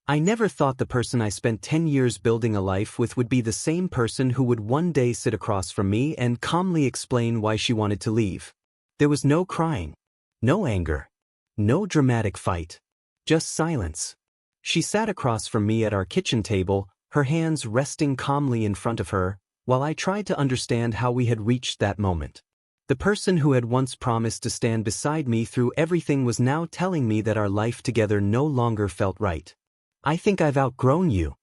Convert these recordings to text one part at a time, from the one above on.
I never thought the person I spent 10 years building a life with would be the same person who would one day sit across from me and calmly explain why she wanted to leave. There was no crying, no anger, no dramatic fight, just silence. She sat across from me at our kitchen table, her hands resting calmly in front of her, while I tried to understand how we had reached that moment. The person who had once promised to stand beside me through everything was now telling me that our life together no longer felt right. "I think I've outgrown you."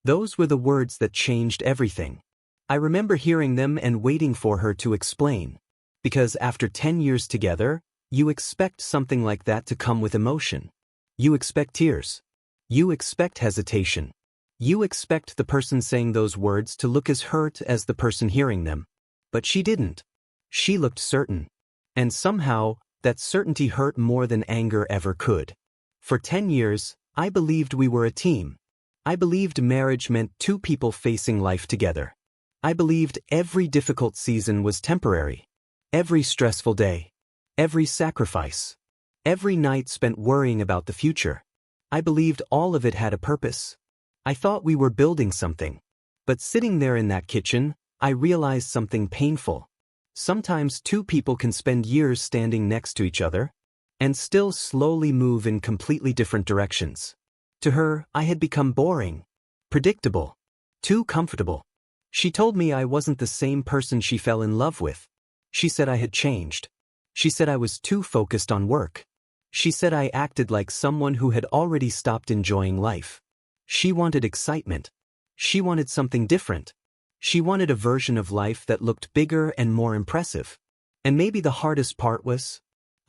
Those were the words that changed everything. I remember hearing them and waiting for her to explain. Because after 10 years together, you expect something like that to come with emotion. You expect tears. You expect hesitation. You expect the person saying those words to look as hurt as the person hearing them. But she didn't. She looked certain. And somehow, that certainty hurt more than anger ever could. For 10 years, I believed we were a team. I believed marriage meant two people facing life together. I believed every difficult season was temporary. Every stressful day. Every sacrifice. Every night spent worrying about the future. I believed all of it had a purpose. I thought we were building something. But sitting there in that kitchen, I realized something painful. Sometimes two people can spend years standing next to each other and still slowly move in completely different directions. To her, I had become boring, predictable, too comfortable. She told me I wasn't the same person she fell in love with. She said I had changed. She said I was too focused on work. She said I acted like someone who had already stopped enjoying life. She wanted excitement. She wanted something different. She wanted a version of life that looked bigger and more impressive. And maybe the hardest part was,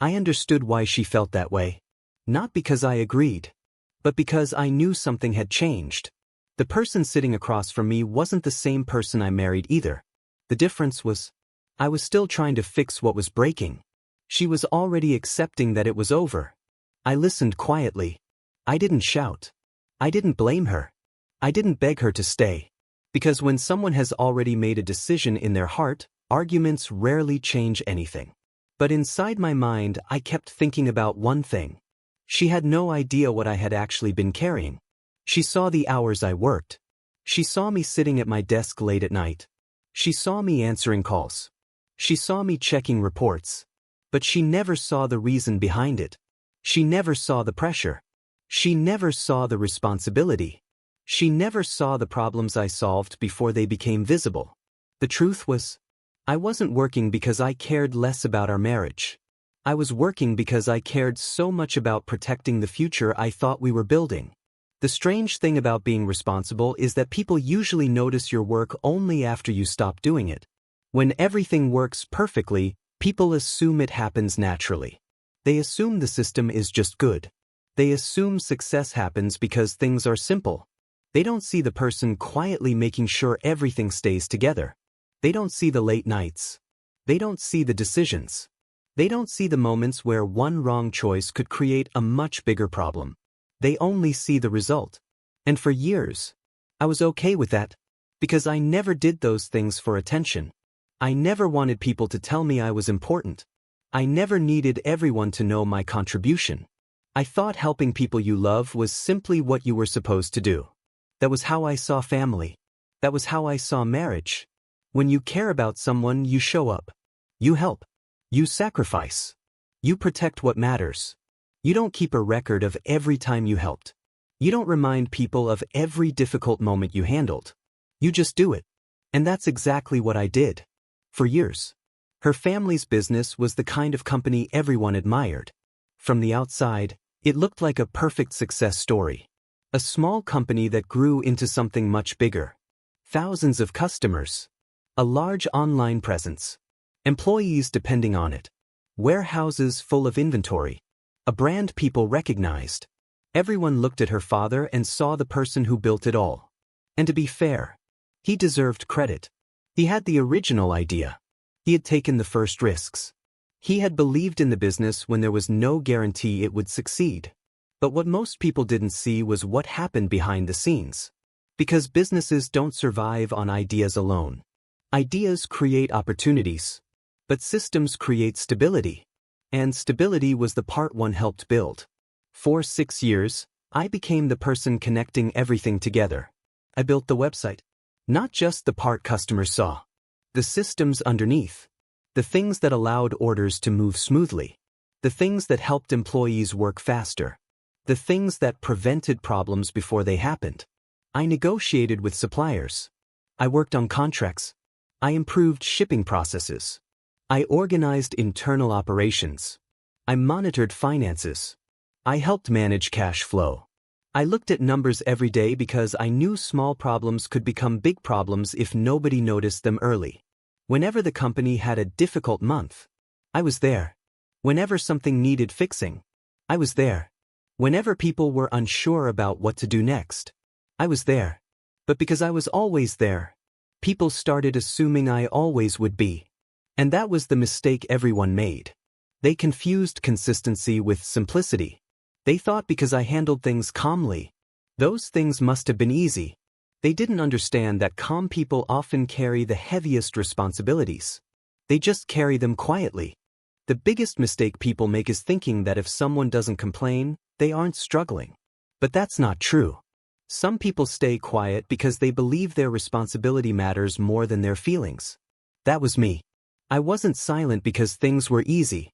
I understood why she felt that way. Not because I agreed, but because I knew something had changed. The person sitting across from me wasn't the same person I married either. The difference was, I was still trying to fix what was breaking. She was already accepting that it was over. I listened quietly. I didn't shout. I didn't blame her. I didn't beg her to stay. Because when someone has already made a decision in their heart, arguments rarely change anything. But inside my mind, I kept thinking about one thing. She had no idea what I had actually been carrying. She saw the hours I worked. She saw me sitting at my desk late at night. She saw me answering calls. She saw me checking reports. But she never saw the reason behind it. She never saw the pressure. She never saw the responsibility. She never saw the problems I solved before they became visible. The truth was, I wasn't working because I cared less about our marriage. I was working because I cared so much about protecting the future I thought we were building. The strange thing about being responsible is that people usually notice your work only after you stop doing it. When everything works perfectly, people assume it happens naturally. They assume the system is just good. They assume success happens because things are simple. They don't see the person quietly making sure everything stays together. They don't see the late nights. They don't see the decisions. They don't see the moments where one wrong choice could create a much bigger problem. They only see the result. And for years, I was okay with that, because I never did those things for attention. I never wanted people to tell me I was important. I never needed everyone to know my contribution. I thought helping people you love was simply what you were supposed to do. That was how I saw family. That was how I saw marriage. When you care about someone, you show up. You help. You sacrifice. You protect what matters. You don't keep a record of every time you helped. You don't remind people of every difficult moment you handled. You just do it. And that's exactly what I did. For years. Her family's business was the kind of company everyone admired. From the outside, it looked like a perfect success story. A small company that grew into something much bigger. Thousands of customers. A large online presence. Employees depending on it. Warehouses full of inventory. A brand people recognized. Everyone looked at her father and saw the person who built it all. And to be fair, he deserved credit. He had the original idea. He had taken the first risks. He had believed in the business when there was no guarantee it would succeed. But what most people didn't see was what happened behind the scenes. Because businesses don't survive on ideas alone. Ideas create opportunities. But systems create stability. And stability was the part one helped build. For 6 years, I became the person connecting everything together. I built the website. Not just the part customers saw. The systems underneath. The things that allowed orders to move smoothly. The things that helped employees work faster. The things that prevented problems before they happened. I negotiated with suppliers. I worked on contracts. I improved shipping processes. I organized internal operations. I monitored finances. I helped manage cash flow. I looked at numbers every day because I knew small problems could become big problems if nobody noticed them early. Whenever the company had a difficult month, I was there. Whenever something needed fixing, I was there. Whenever people were unsure about what to do next, I was there. But because I was always there, people started assuming I always would be. And that was the mistake everyone made. They confused consistency with simplicity. They thought because I handled things calmly, those things must have been easy. They didn't understand that calm people often carry the heaviest responsibilities. They just carry them quietly. The biggest mistake people make is thinking that if someone doesn't complain, they aren't struggling. But that's not true. Some people stay quiet because they believe their responsibility matters more than their feelings. That was me. I wasn't silent because things were easy.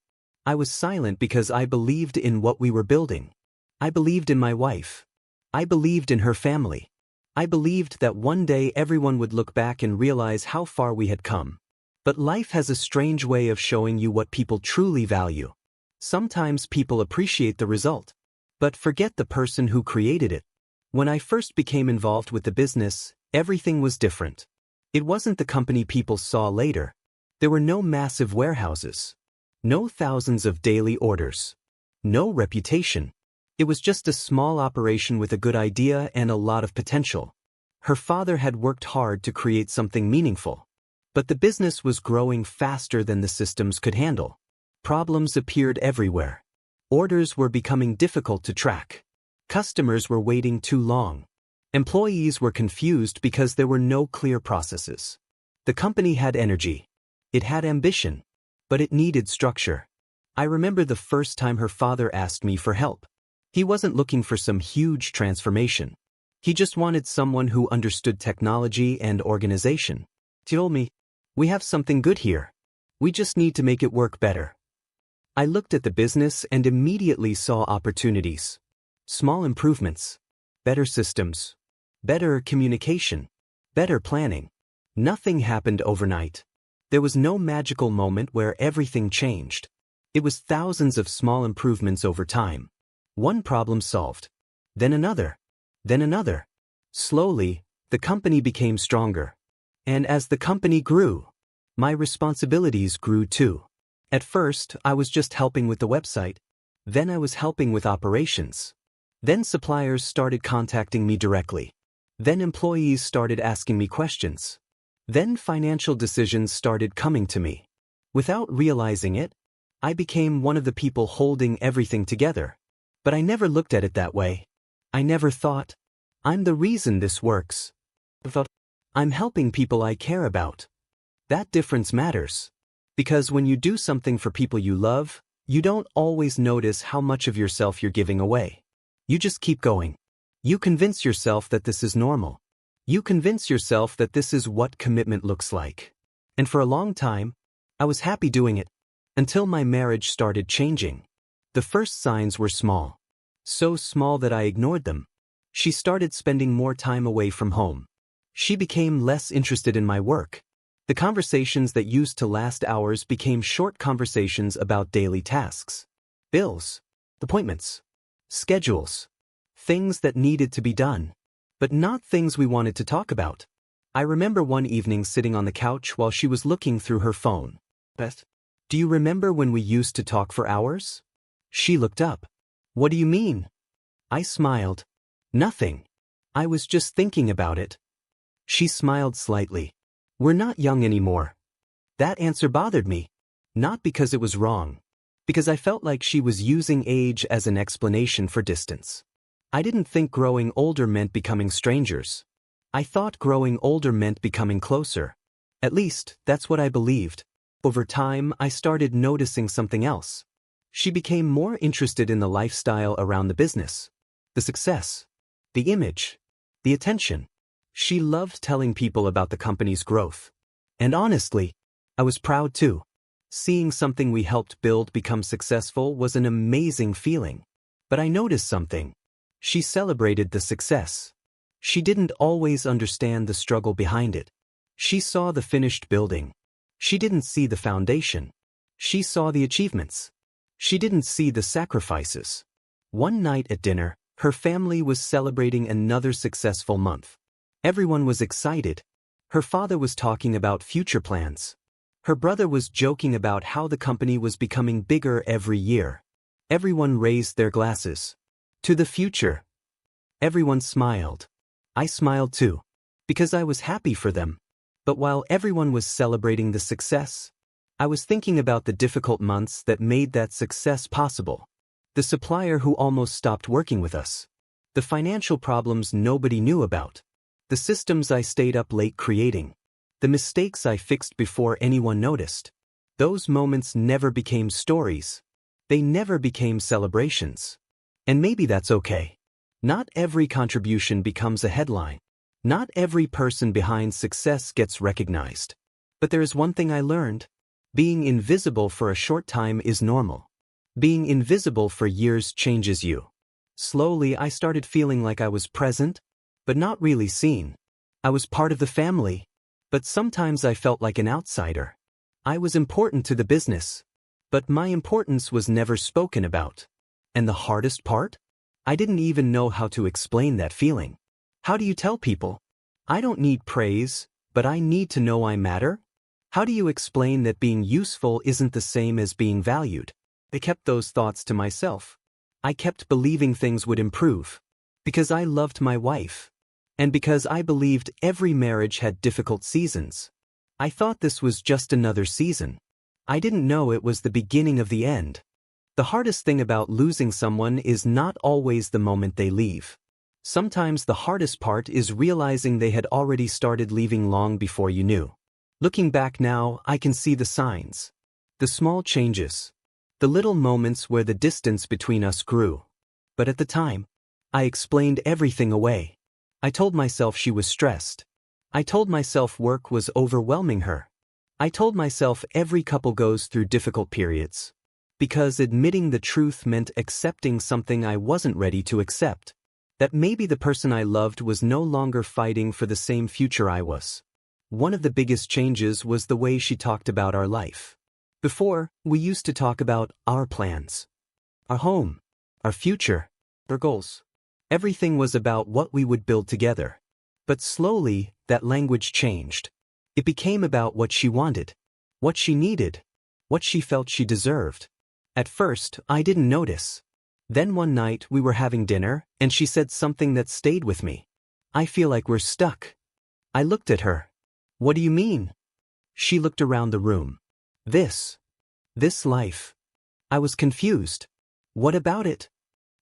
I was silent because I believed in what we were building. I believed in my wife. I believed in her family. I believed that one day everyone would look back and realize how far we had come. But life has a strange way of showing you what people truly value. Sometimes people appreciate the result, but forget the person who created it. When I first became involved with the business, everything was different. It wasn't the company people saw later. There were no massive warehouses. No thousands of daily orders. No reputation. It was just a small operation with a good idea and a lot of potential. Her father had worked hard to create something meaningful. But the business was growing faster than the systems could handle. Problems appeared everywhere. Orders were becoming difficult to track. Customers were waiting too long. Employees were confused because there were no clear processes. The company had energy. It had ambition. But it needed structure. I remember the first time her father asked me for help. He wasn't looking for some huge transformation. He just wanted someone who understood technology and organization. He told me, "We have something good here. We just need to make it work better." I looked at the business and immediately saw opportunities. Small improvements. Better systems. Better communication. Better planning. Nothing happened overnight. There was no magical moment where everything changed. It was thousands of small improvements over time. One problem solved. Then another. Then another. Slowly, the company became stronger. And as the company grew, my responsibilities grew too. At first, I was just helping with the website. Then I was helping with operations. Then suppliers started contacting me directly. Then employees started asking me questions. Then financial decisions started coming to me. Without realizing it, I became one of the people holding everything together. But I never looked at it that way. I never thought, I'm the reason this works. I thought, I'm helping people I care about. That difference matters. Because when you do something for people you love, you don't always notice how much of yourself you're giving away. You just keep going. You convince yourself that this is normal. You convince yourself that this is what commitment looks like. And for a long time, I was happy doing it. Until my marriage started changing. The first signs were small. So small that I ignored them. She started spending more time away from home. She became less interested in my work. The conversations that used to last hours became short conversations about daily tasks. Bills. Appointments. Schedules. Things that needed to be done. But not things we wanted to talk about. I remember one evening sitting on the couch while she was looking through her phone. Beth, do you remember when we used to talk for hours? She looked up. What do you mean? I smiled. Nothing. I was just thinking about it. She smiled slightly. We're not young anymore. That answer bothered me. Not because it was wrong. Because I felt like she was using age as an explanation for distance. I didn't think growing older meant becoming strangers. I thought growing older meant becoming closer. At least, that's what I believed. Over time, I started noticing something else. She became more interested in the lifestyle around the business. the success, the image, the attention. She loved telling people about the company's growth. And honestly, I was proud too. Seeing something we helped build become successful was an amazing feeling. But I noticed something. She celebrated the success. She didn't always understand the struggle behind it. She saw the finished building. She didn't see the foundation. She saw the achievements. She didn't see the sacrifices. One night at dinner, her family was celebrating another successful month. Everyone was excited. Her father was talking about future plans. Her brother was joking about how the company was becoming bigger every year. Everyone raised their glasses. To the future. Everyone smiled. I smiled too. Because I was happy for them. But while everyone was celebrating the success, I was thinking about the difficult months that made that success possible. The supplier who almost stopped working with us. The financial problems nobody knew about. The systems I stayed up late creating. The mistakes I fixed before anyone noticed. Those moments never became stories. They never became celebrations. And maybe that's okay. Not every contribution becomes a headline. Not every person behind success gets recognized. But there is one thing I learned. Being invisible for a short time is normal. Being invisible for years changes you. Slowly I started feeling like I was present, but not really seen. I was part of the family, but sometimes I felt like an outsider. I was important to the business, but my importance was never spoken about. And the hardest part? I didn't even know how to explain that feeling. How do you tell people? I don't need praise, but I need to know I matter? How do you explain that being useful isn't the same as being valued? I kept those thoughts to myself. I kept believing things would improve. Because I loved my wife. And because I believed every marriage had difficult seasons. I thought this was just another season. I didn't know it was the beginning of the end. The hardest thing about losing someone is not always the moment they leave. Sometimes the hardest part is realizing they had already started leaving long before you knew. Looking back now, I can see the signs. The small changes. The little moments where the distance between us grew. But at the time, I explained everything away. I told myself she was stressed. I told myself work was overwhelming her. I told myself every couple goes through difficult periods. Because admitting the truth meant accepting something I wasn't ready to accept. That maybe the person I loved was no longer fighting for the same future I was. One of the biggest changes was the way she talked about our life. Before, we used to talk about our plans. Our home. Our future. Our goals. Everything was about what we would build together. But slowly, that language changed. It became about what she wanted. What she needed. What she felt she deserved. At first, I didn't notice. Then one night we were having dinner, and she said something that stayed with me. I feel like we're stuck. I looked at her. What do you mean? She looked around the room. This life. I was confused. What about it?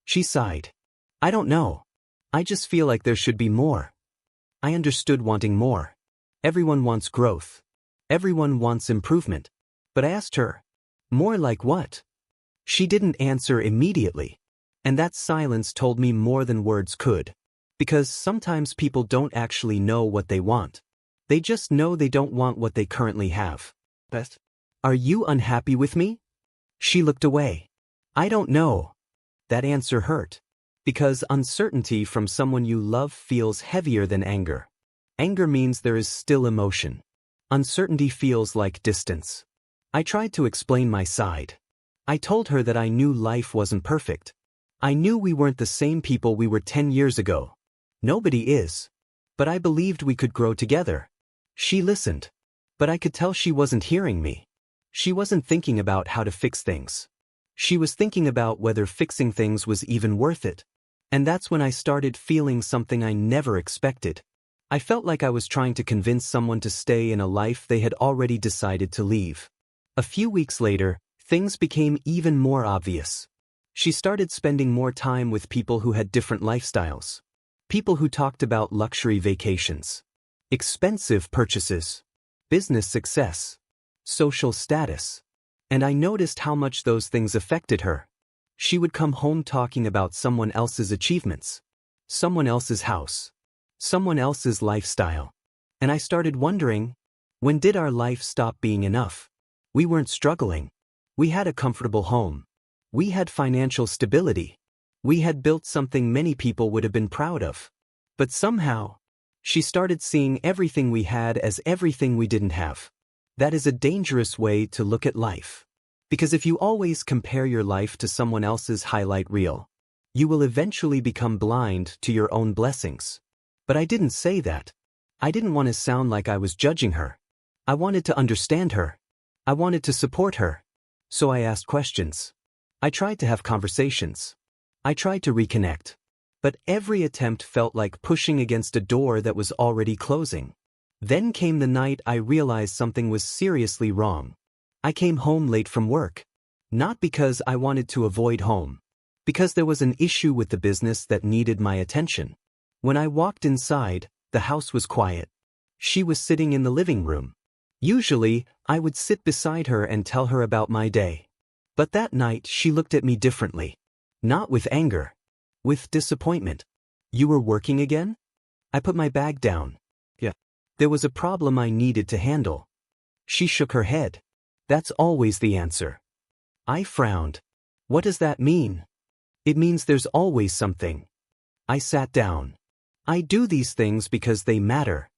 She sighed. I don't know. I just feel like there should be more. I understood wanting more. Everyone wants growth. Everyone wants improvement. But I asked her, more like what? She didn't answer immediately. And that silence told me more than words could. Because sometimes people don't actually know what they want. They just know they don't want what they currently have. Beth? Are you unhappy with me? She looked away. I don't know. That answer hurt. Because uncertainty from someone you love feels heavier than anger. Anger means there is still emotion. Uncertainty feels like distance. I tried to explain my side. I told her that I knew life wasn't perfect. I knew we weren't the same people we were 10 years ago. Nobody is. But I believed we could grow together. She listened. But I could tell she wasn't hearing me. She wasn't thinking about how to fix things. She was thinking about whether fixing things was even worth it. And that's when I started feeling something I never expected. I felt like I was trying to convince someone to stay in a life they had already decided to leave. A few weeks later, things became even more obvious. She started spending more time with people who had different lifestyles. People who talked about luxury vacations, expensive purchases, business success, social status. And I noticed how much those things affected her. She would come home talking about someone else's achievements, someone else's house, someone else's lifestyle. And I started wondering, when did our life stop being enough? We weren't struggling. We had a comfortable home. We had financial stability. We had built something many people would have been proud of. But somehow, she started seeing everything we had as everything we didn't have. That is a dangerous way to look at life. Because if you always compare your life to someone else's highlight reel, you will eventually become blind to your own blessings. But I didn't say that. I didn't want to sound like I was judging her. I wanted to understand her. I wanted to support her. So I asked questions. I tried to have conversations. I tried to reconnect. But every attempt felt like pushing against a door that was already closing. Then came the night I realized something was seriously wrong. I came home late from work. Not because I wanted to avoid home. Because there was an issue with the business that needed my attention. When I walked inside, the house was quiet. She was sitting in the living room. Usually, I would sit beside her and tell her about my day. But that night she looked at me differently. Not with anger. With disappointment. You were working again? I put my bag down. Yeah. There was a problem I needed to handle. She shook her head. That's always the answer. I frowned. What does that mean? It means there's always something. I sat down. I do these things because they matter.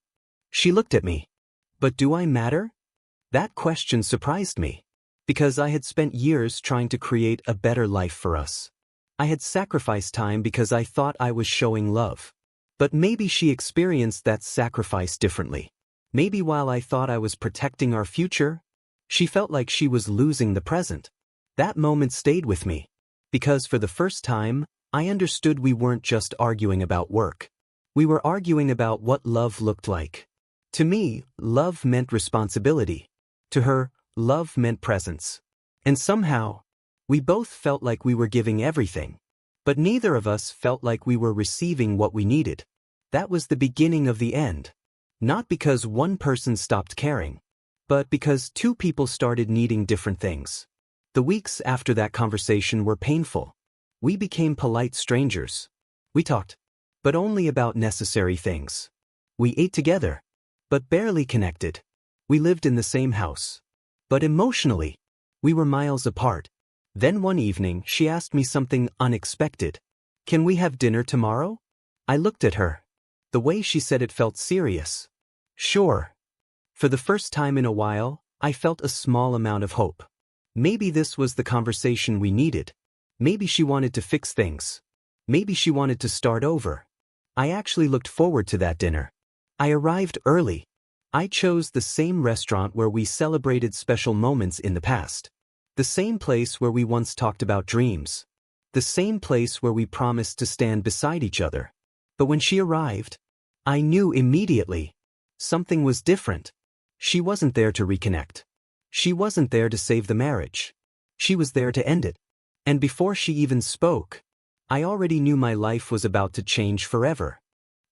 She looked at me. But do I matter? That question surprised me. Because I had spent years trying to create a better life for us. I had sacrificed time because I thought I was showing love. But maybe she experienced that sacrifice differently. Maybe while I thought I was protecting our future, she felt like she was losing the present. That moment stayed with me. Because for the first time, I understood we weren't just arguing about work. We were arguing about what love looked like. To me, love meant responsibility. To her, love meant presence. And somehow, we both felt like we were giving everything. But neither of us felt like we were receiving what we needed. That was the beginning of the end. Not because one person stopped caring, but because two people started needing different things. The weeks after that conversation were painful. We became polite strangers. We talked, but only about necessary things. We ate together, but barely connected. We lived in the same house. But emotionally, we were miles apart. Then one evening she asked me something unexpected. Can we have dinner tomorrow? I looked at her. The way she said it felt serious. Sure. For the first time in a while, I felt a small amount of hope. Maybe this was the conversation we needed. Maybe she wanted to fix things. Maybe she wanted to start over. I actually looked forward to that dinner. I arrived early. I chose the same restaurant where we celebrated special moments in the past. The same place where we once talked about dreams. The same place where we promised to stand beside each other. But when she arrived, I knew immediately. Something was different. She wasn't there to reconnect. She wasn't there to save the marriage. She was there to end it. And before she even spoke, I already knew my life was about to change forever.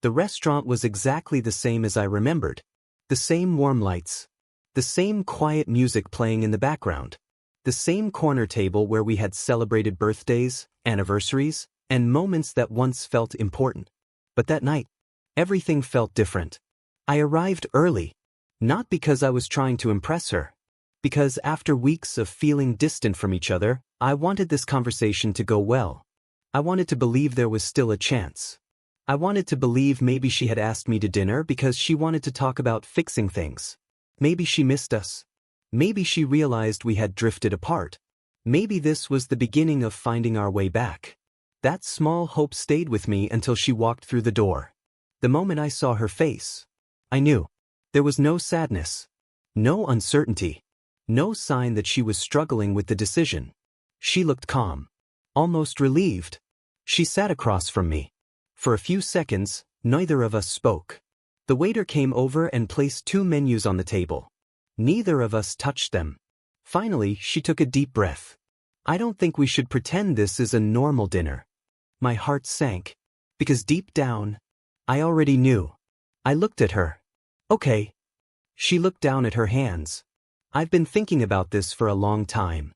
The restaurant was exactly the same as I remembered. The same warm lights. The same quiet music playing in the background. The same corner table where we had celebrated birthdays, anniversaries, and moments that once felt important. But that night, everything felt different. I arrived early. Not because I was trying to impress her. Because after weeks of feeling distant from each other, I wanted this conversation to go well. I wanted to believe there was still a chance. I wanted to believe maybe she had asked me to dinner because she wanted to talk about fixing things. Maybe she missed us. Maybe she realized we had drifted apart. Maybe this was the beginning of finding our way back. That small hope stayed with me until she walked through the door. The moment I saw her face, I knew. There was no sadness. No uncertainty. No sign that she was struggling with the decision. She looked calm. Almost relieved. She sat across from me. For a few seconds, neither of us spoke. The waiter came over and placed 2 menus on the table. Neither of us touched them. Finally, she took a deep breath. I don't think we should pretend this is a normal dinner. My heart sank. Because deep down, I already knew. I looked at her. Okay. She looked down at her hands. I've been thinking about this for a long time.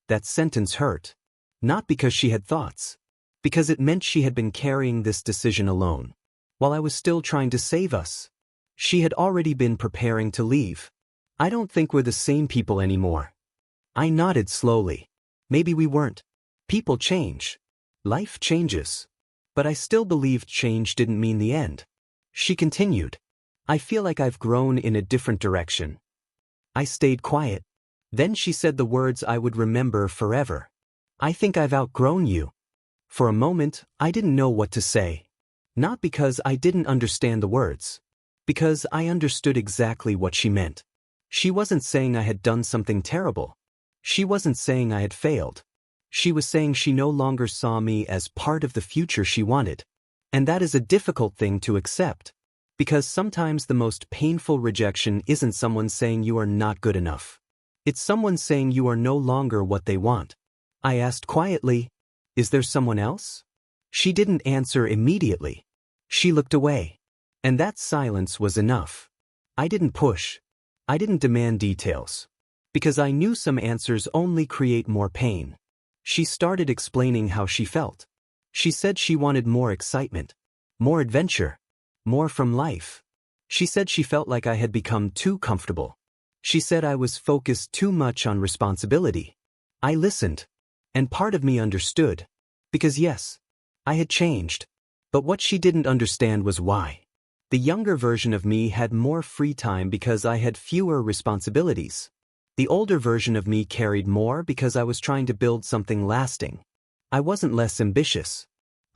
That sentence hurt. Not because she had thoughts. Because it meant she had been carrying this decision alone. While I was still trying to save us. She had already been preparing to leave. I don't think we're the same people anymore. I nodded slowly. Maybe we weren't. People change. Life changes. But I still believed change didn't mean the end. She continued. I feel like I've grown in a different direction. I stayed quiet. Then she said the words I would remember forever. I think I've outgrown you. For a moment, I didn't know what to say. Not because I didn't understand the words. Because I understood exactly what she meant. She wasn't saying I had done something terrible. She wasn't saying I had failed. She was saying she no longer saw me as part of the future she wanted. And that is a difficult thing to accept. Because sometimes the most painful rejection isn't someone saying you are not good enough. It's someone saying you are no longer what they want. I asked quietly, is there someone else? She didn't answer immediately. She looked away. And that silence was enough. I didn't push. I didn't demand details. Because I knew some answers only create more pain. She started explaining how she felt. She said she wanted more excitement. More adventure. More from life. She said she felt like I had become too comfortable. She said I was focused too much on responsibility. I listened. And part of me understood. Because yes, I had changed. But what she didn't understand was why. The younger version of me had more free time because I had fewer responsibilities. The older version of me carried more because I was trying to build something lasting. I wasn't less ambitious.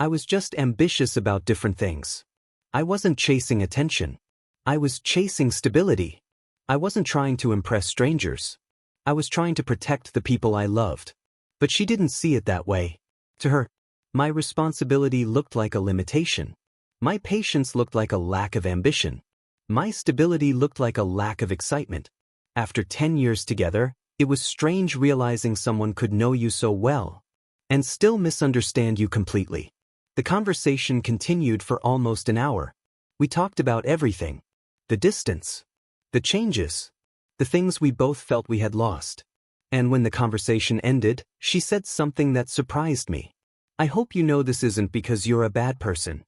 I was just ambitious about different things. I wasn't chasing attention. I was chasing stability. I wasn't trying to impress strangers. I was trying to protect the people I loved. But she didn't see it that way. To her, my responsibility looked like a limitation. My patience looked like a lack of ambition. My stability looked like a lack of excitement. After 10 years together, it was strange realizing someone could know you so well and still misunderstand you completely. The conversation continued for almost an hour. We talked about everything. The distance. The changes. The things we both felt we had lost. And when the conversation ended, she said something that surprised me. I hope you know this isn't because you're a bad person.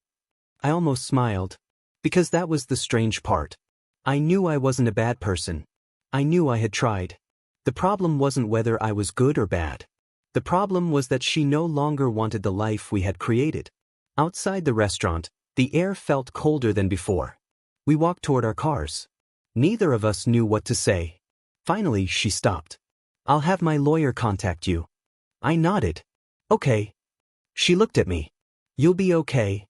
I almost smiled. Because that was the strange part. I knew I wasn't a bad person. I knew I had tried. The problem wasn't whether I was good or bad. The problem was that she no longer wanted the life we had created. Outside the restaurant, the air felt colder than before. We walked toward our cars. Neither of us knew what to say. Finally, she stopped. I'll have my lawyer contact you. I nodded. Okay. She looked at me. You'll be okay.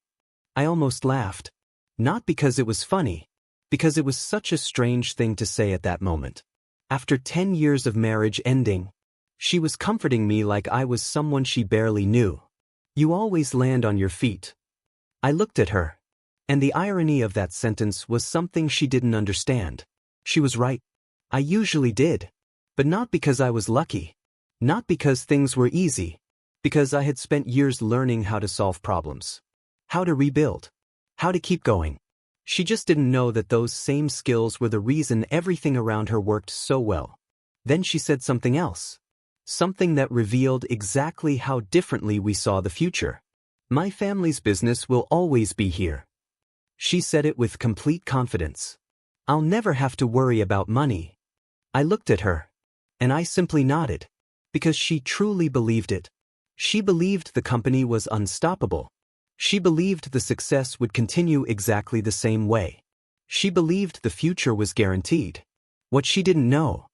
I almost laughed. Not because it was funny. Because it was such a strange thing to say at that moment. After 10 years of marriage ending, she was comforting me like I was someone she barely knew. You always land on your feet. I looked at her. And the irony of that sentence was something she didn't understand. She was right. I usually did. But not because I was lucky. Not because things were easy. Because I had spent years learning how to solve problems. How to rebuild. How to keep going. She just didn't know that those same skills were the reason everything around her worked so well. Then she said something else. Something that revealed exactly how differently we saw the future. My family's business will always be here. She said it with complete confidence. I'll never have to worry about money. I looked at her. And I simply nodded. Because she truly believed it. She believed the company was unstoppable. She believed the success would continue exactly the same way. She believed the future was guaranteed. What she didn't know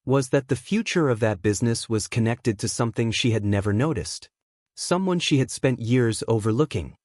was that the future of that business was connected to something she had never noticed. Someone she had spent years overlooking.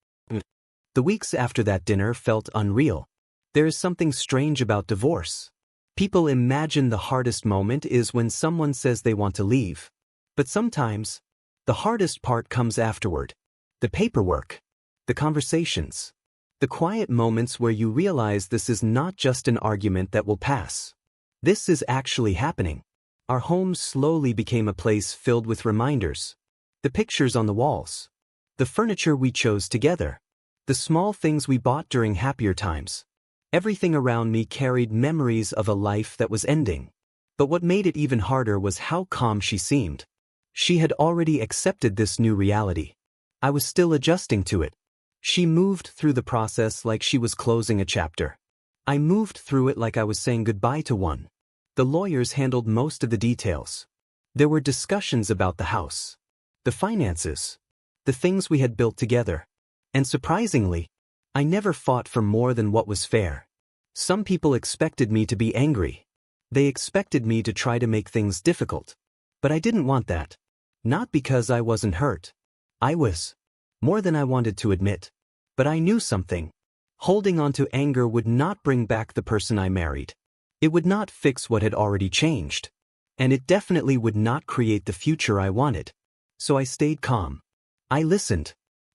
The weeks after that dinner felt unreal. There is something strange about divorce. People imagine the hardest moment is when someone says they want to leave. But sometimes, the hardest part comes afterward. The paperwork. The conversations. The quiet moments where you realize this is not just an argument that will pass. This is actually happening. Our home slowly became a place filled with reminders. The pictures on the walls. The furniture we chose together. The small things we bought during happier times. Everything around me carried memories of a life that was ending. But what made it even harder was how calm she seemed. She had already accepted this new reality. I was still adjusting to it. She moved through the process like she was closing a chapter. I moved through it like I was saying goodbye to one. The lawyers handled most of the details. There were discussions about the house, the finances, the things we had built together. And surprisingly, I never fought for more than what was fair. Some people expected me to be angry. They expected me to try to make things difficult. But I didn't want that. Not because I wasn't hurt. I was. More than I wanted to admit. But I knew something. Holding on to anger would not bring back the person I married. It would not fix what had already changed. And it definitely would not create the future I wanted. So I stayed calm. I listened.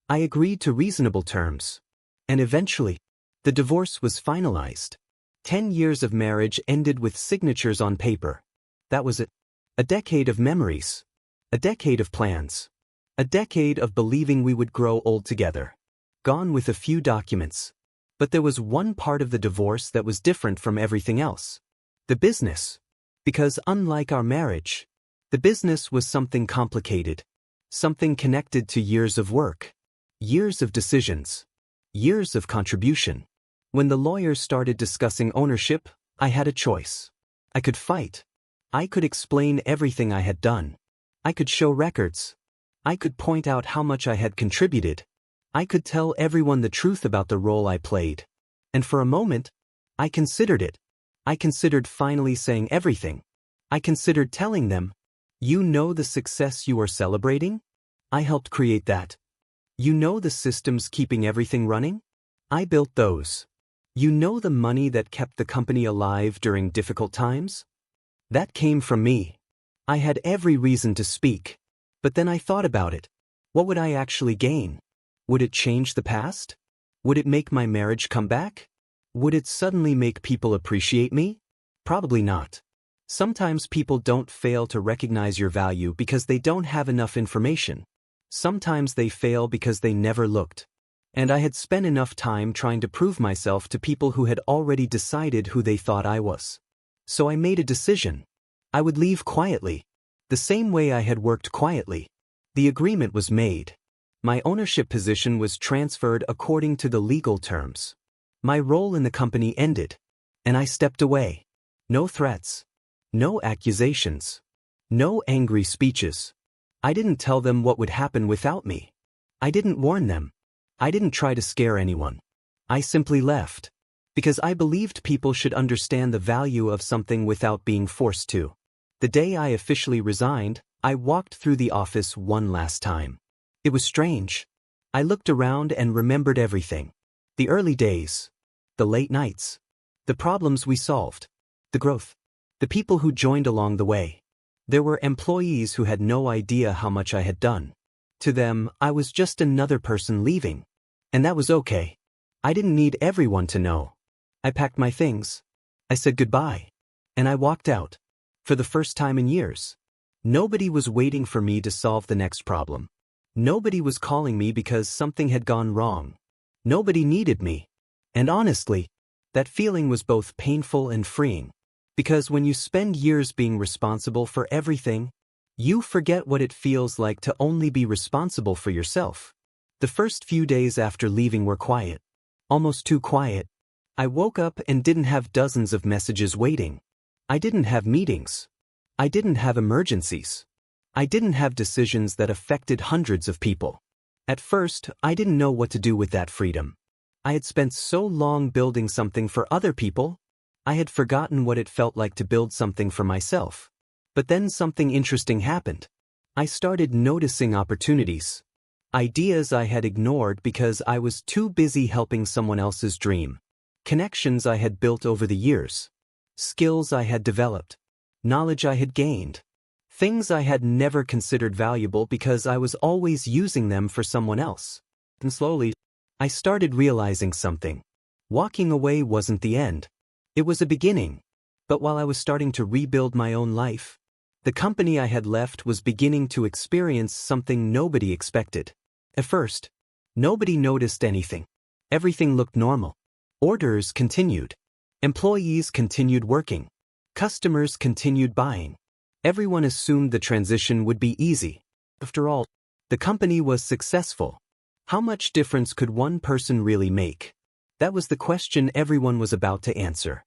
I agreed to reasonable terms. And eventually, the divorce was finalized. 10 years of marriage ended with signatures on paper. That was it. A decade of memories. A decade of plans. A decade of believing we would grow old together. Gone with a few documents. But there was one part of the divorce that was different from everything else. The business. Because unlike our marriage, the business was something complicated. Something connected to years of work. Years of decisions. Years of contribution. When the lawyers started discussing ownership, I had a choice. I could fight. I could explain everything I had done. I could show records. I could point out how much I had contributed. I could tell everyone the truth about the role I played. And for a moment, I considered it. I considered finally saying everything. I considered telling them, "You know the success you are celebrating? I helped create that. You know the systems keeping everything running? I built those. You know the money that kept the company alive during difficult times? That came from me." I had every reason to speak. But then I thought about it. What would I actually gain? Would it change the past? Would it make my marriage come back? Would it suddenly make people appreciate me? Probably not. Sometimes people don't fail to recognize your value because they don't have enough information. Sometimes they fail because they never looked. And I had spent enough time trying to prove myself to people who had already decided who they thought I was. So I made a decision. I would leave quietly. The same way I had worked quietly. The agreement was made. My ownership position was transferred according to the legal terms. My role in the company ended. And I stepped away. No threats. No accusations. No angry speeches. I didn't tell them what would happen without me. I didn't warn them. I didn't try to scare anyone. I simply left. Because I believed people should understand the value of something without being forced to. The day I officially resigned, I walked through the office one last time. It was strange. I looked around and remembered everything. The early days. The late nights. The problems we solved. The growth. The people who joined along the way. There were employees who had no idea how much I had done. To them, I was just another person leaving. And that was okay. I didn't need everyone to know. I packed my things. I said goodbye. And I walked out. For the first time in years. Nobody was waiting for me to solve the next problem. Nobody was calling me because something had gone wrong. Nobody needed me. And honestly, that feeling was both painful and freeing. Because when you spend years being responsible for everything, you forget what it feels like to only be responsible for yourself. The first few days after leaving were quiet. Almost too quiet. I woke up and didn't have dozens of messages waiting. I didn't have meetings. I didn't have emergencies. I didn't have decisions that affected hundreds of people. At first, I didn't know what to do with that freedom. I had spent so long building something for other people, I had forgotten what it felt like to build something for myself. But then something interesting happened. I started noticing opportunities. Ideas I had ignored because I was too busy helping someone else's dream. Connections I had built over the years. Skills I had developed. Knowledge I had gained. Things I had never considered valuable because I was always using them for someone else. And slowly, I started realizing something. Walking away wasn't the end. It was a beginning. But while I was starting to rebuild my own life, the company I had left was beginning to experience something nobody expected. At first, nobody noticed anything. Everything looked normal. Orders continued. Employees continued working. Customers continued buying. Everyone assumed the transition would be easy. After all, the company was successful. How much difference could one person really make? That was the question everyone was about to answer.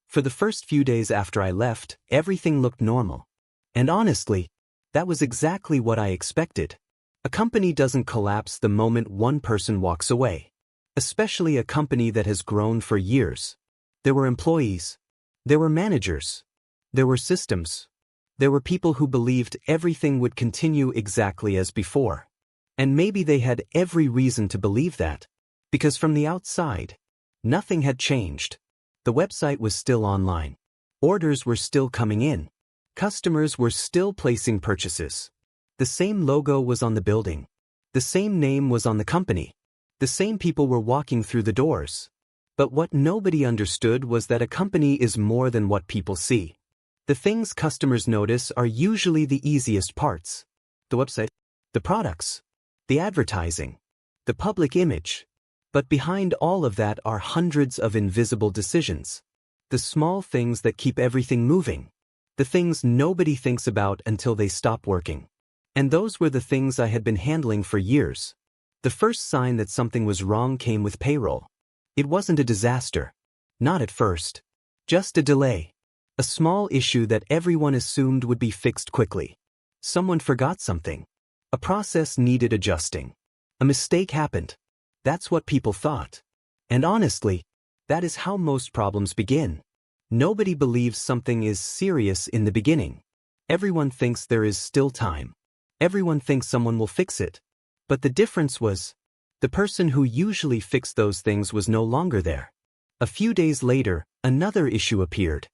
For the first few days after I left, everything looked normal. And honestly, that was exactly what I expected. A company doesn't collapse the moment one person walks away. Especially a company that has grown for years. There were employees. There were managers. There were systems. There were people who believed everything would continue exactly as before. And maybe they had every reason to believe that. Because from the outside, nothing had changed. The website was still online. Orders were still coming in. Customers were still placing purchases. The same logo was on the building. The same name was on the company. The same people were walking through the doors. But what nobody understood was that a company is more than what people see. The things customers notice are usually the easiest parts. The website, the products, the advertising, the public image. But behind all of that are hundreds of invisible decisions. The small things that keep everything moving. The things nobody thinks about until they stop working. And those were the things I had been handling for years. The first sign that something was wrong came with payroll. It wasn't a disaster. Not at first. Just a delay. A small issue that everyone assumed would be fixed quickly. Someone forgot something. A process needed adjusting. A mistake happened. That's what people thought. And honestly, that is how most problems begin. Nobody believes something is serious in the beginning. Everyone thinks there is still time. Everyone thinks someone will fix it. But the difference was, the person who usually fixed those things was no longer there. A few days later, another issue appeared.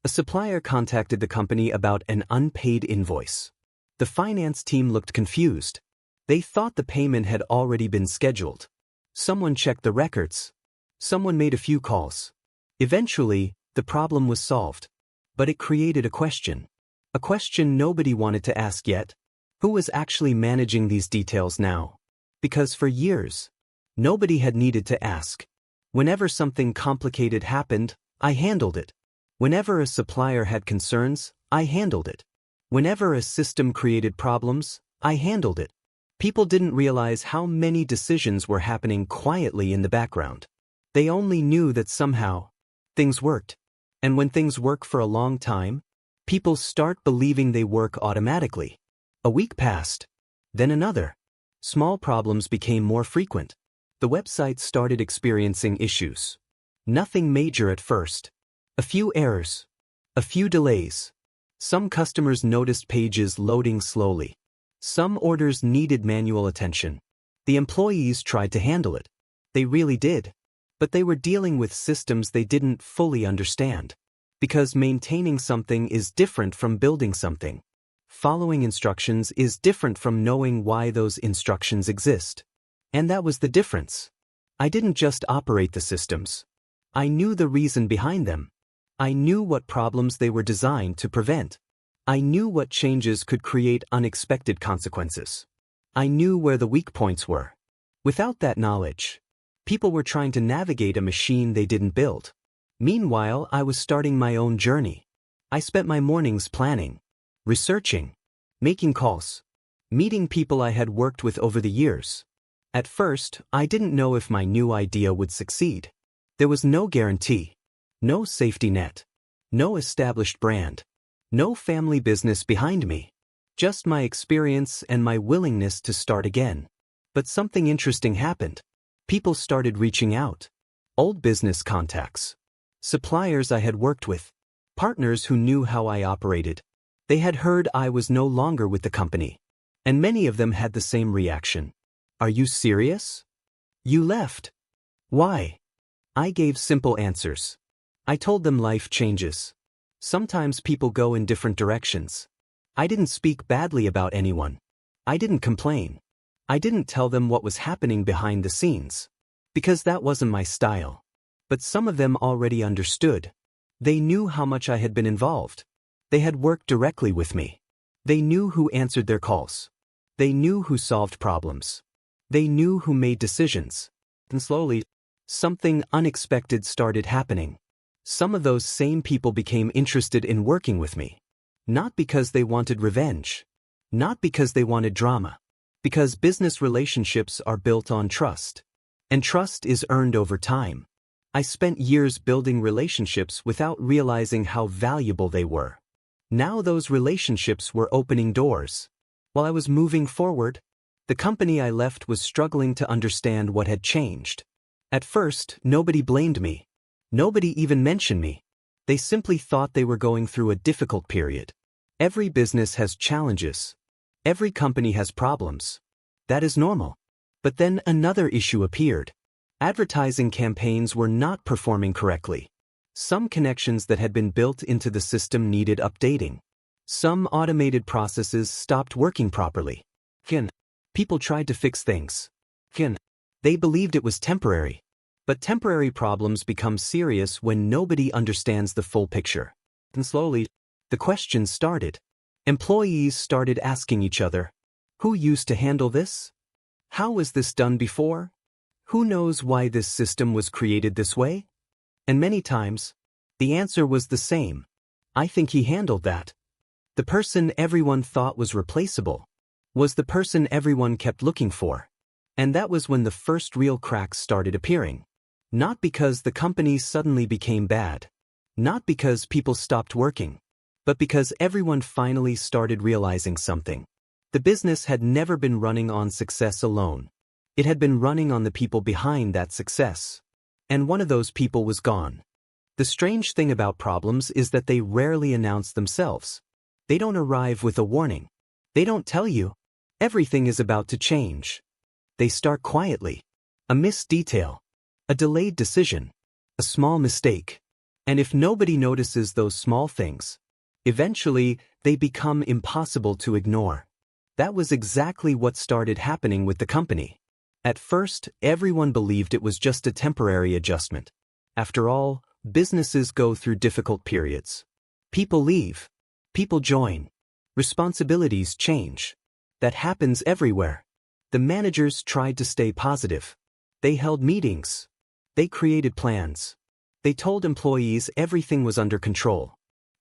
A supplier contacted the company about an unpaid invoice. The finance team looked confused. They thought the payment had already been scheduled. Someone checked the records. Someone made a few calls. Eventually, the problem was solved. But it created a question. A question nobody wanted to ask yet. Who was actually managing these details now? Because for years, nobody had needed to ask. Whenever something complicated happened, I handled it. Whenever a supplier had concerns, I handled it. Whenever a system created problems, I handled it. People didn't realize how many decisions were happening quietly in the background. They only knew that somehow, things worked. And when things work for a long time, people start believing they work automatically. A week passed. Then another. Small problems became more frequent. The website started experiencing issues. Nothing major at first. A few errors. A few delays. Some customers noticed pages loading slowly. Some orders needed manual attention. The employees tried to handle it. They really did. But they were dealing with systems they didn't fully understand. Because maintaining something is different from building something. Following instructions is different from knowing why those instructions exist. And that was the difference. I didn't just operate the systems. I knew the reason behind them. I knew what problems they were designed to prevent. I knew what changes could create unexpected consequences. I knew where the weak points were. Without that knowledge, people were trying to navigate a machine they didn't build. Meanwhile, I was starting my own journey. I spent my mornings planning, researching, making calls, meeting people I had worked with over the years. At first, I didn't know if my new idea would succeed. There was no guarantee, no safety net, no established brand, no family business behind me. Just my experience and my willingness to start again. But something interesting happened. People started reaching out. Old business contacts. Suppliers I had worked with. Partners who knew how I operated. They had heard I was no longer with the company. And many of them had the same reaction. Are you serious? You left. Why? I gave simple answers. I told them life changes. Sometimes people go in different directions. I didn't speak badly about anyone. I didn't complain. I didn't tell them what was happening behind the scenes. Because that wasn't my style. But some of them already understood. They knew how much I had been involved. They had worked directly with me. They knew who answered their calls. They knew who solved problems. They knew who made decisions. And slowly, something unexpected started happening. Some of those same people became interested in working with me. Not because they wanted revenge. Not because they wanted drama. Because business relationships are built on trust. And trust is earned over time. I spent years building relationships without realizing how valuable they were. Now those relationships were opening doors. While I was moving forward, the company I left was struggling to understand what had changed. At first, nobody blamed me. Nobody even mentioned me. They simply thought they were going through a difficult period. Every business has challenges. Every company has problems. That is normal. But then another issue appeared. Advertising campaigns were not performing correctly. Some connections that had been built into the system needed updating. Some automated processes stopped working properly. People tried to fix things. They believed it was temporary. But temporary problems become serious when nobody understands the full picture. And slowly, the questions started. Employees started asking each other, who used to handle this? How was this done before? Who knows why this system was created this way? And many times, the answer was the same. I think he handled that. The person everyone thought was replaceable was the person everyone kept looking for. And that was when the first real cracks started appearing. Not because the company suddenly became bad. Not because people stopped working. But because everyone finally started realizing something. The business had never been running on success alone. It had been running on the people behind that success. And one of those people was gone. The strange thing about problems is that they rarely announce themselves. They don't arrive with a warning. They don't tell you, everything is about to change. They start quietly. A missed detail. A delayed decision. A small mistake. And if nobody notices those small things, eventually they become impossible to ignore. That was exactly what started happening with the company. At first, everyone believed it was just a temporary adjustment. After all, businesses go through difficult periods. People leave. People join. Responsibilities change. That happens everywhere. The managers tried to stay positive. They held meetings. They created plans. They told employees everything was under control.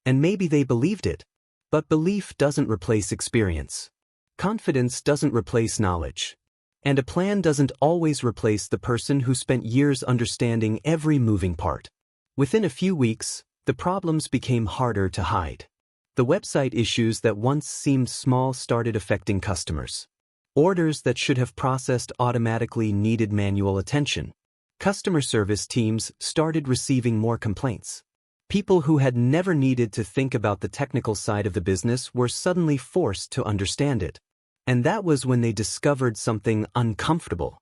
And maybe they believed it. But belief doesn't replace experience. Confidence doesn't replace knowledge. And a plan doesn't always replace the person who spent years understanding every moving part. Within a few weeks, the problems became harder to hide. The website issues that once seemed small started affecting customers. Orders that should have processed automatically needed manual attention. Customer service teams started receiving more complaints. People who had never needed to think about the technical side of the business were suddenly forced to understand it. And that was when they discovered something uncomfortable.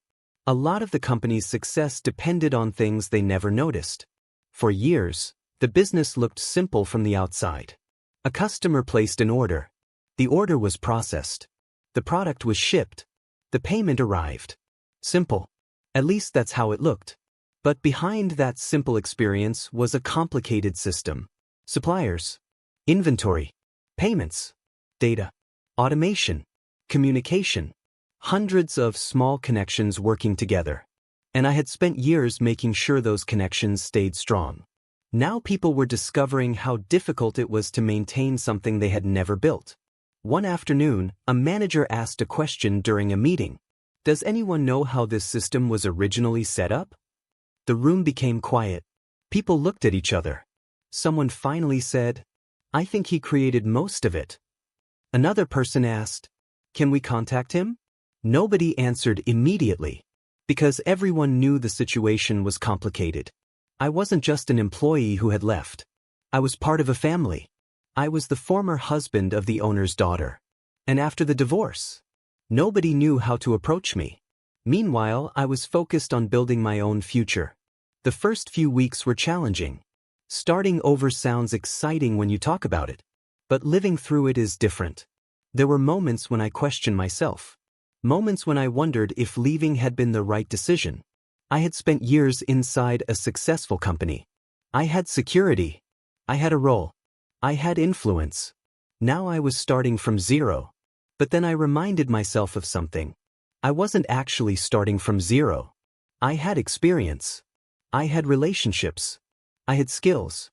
A lot of the company's success depended on things they never noticed. For years, the business looked simple from the outside. A customer placed an order. The order was processed. The product was shipped. The payment arrived. Simple. At least that's how it looked. But behind that simple experience was a complicated system. Suppliers, inventory, payments, data, automation, communication, hundreds of small connections working together. And I had spent years making sure those connections stayed strong. Now people were discovering how difficult it was to maintain something they had never built. One afternoon, a manager asked a question during a meeting. Does anyone know how this system was originally set up? The room became quiet. People looked at each other. Someone finally said, I think he created most of it. Another person asked, can we contact him? Nobody answered immediately, because everyone knew the situation was complicated. I wasn't just an employee who had left. I was part of a family. I was the former husband of the owner's daughter. And after the divorce, nobody knew how to approach me. Meanwhile, I was focused on building my own future. The first few weeks were challenging. Starting over sounds exciting when you talk about it, but living through it is different. There were moments when I questioned myself. Moments when I wondered if leaving had been the right decision. I had spent years inside a successful company. I had security. I had a role. I had influence. Now I was starting from zero. But then I reminded myself of something. I wasn't actually starting from zero. I had experience. I had relationships. I had skills.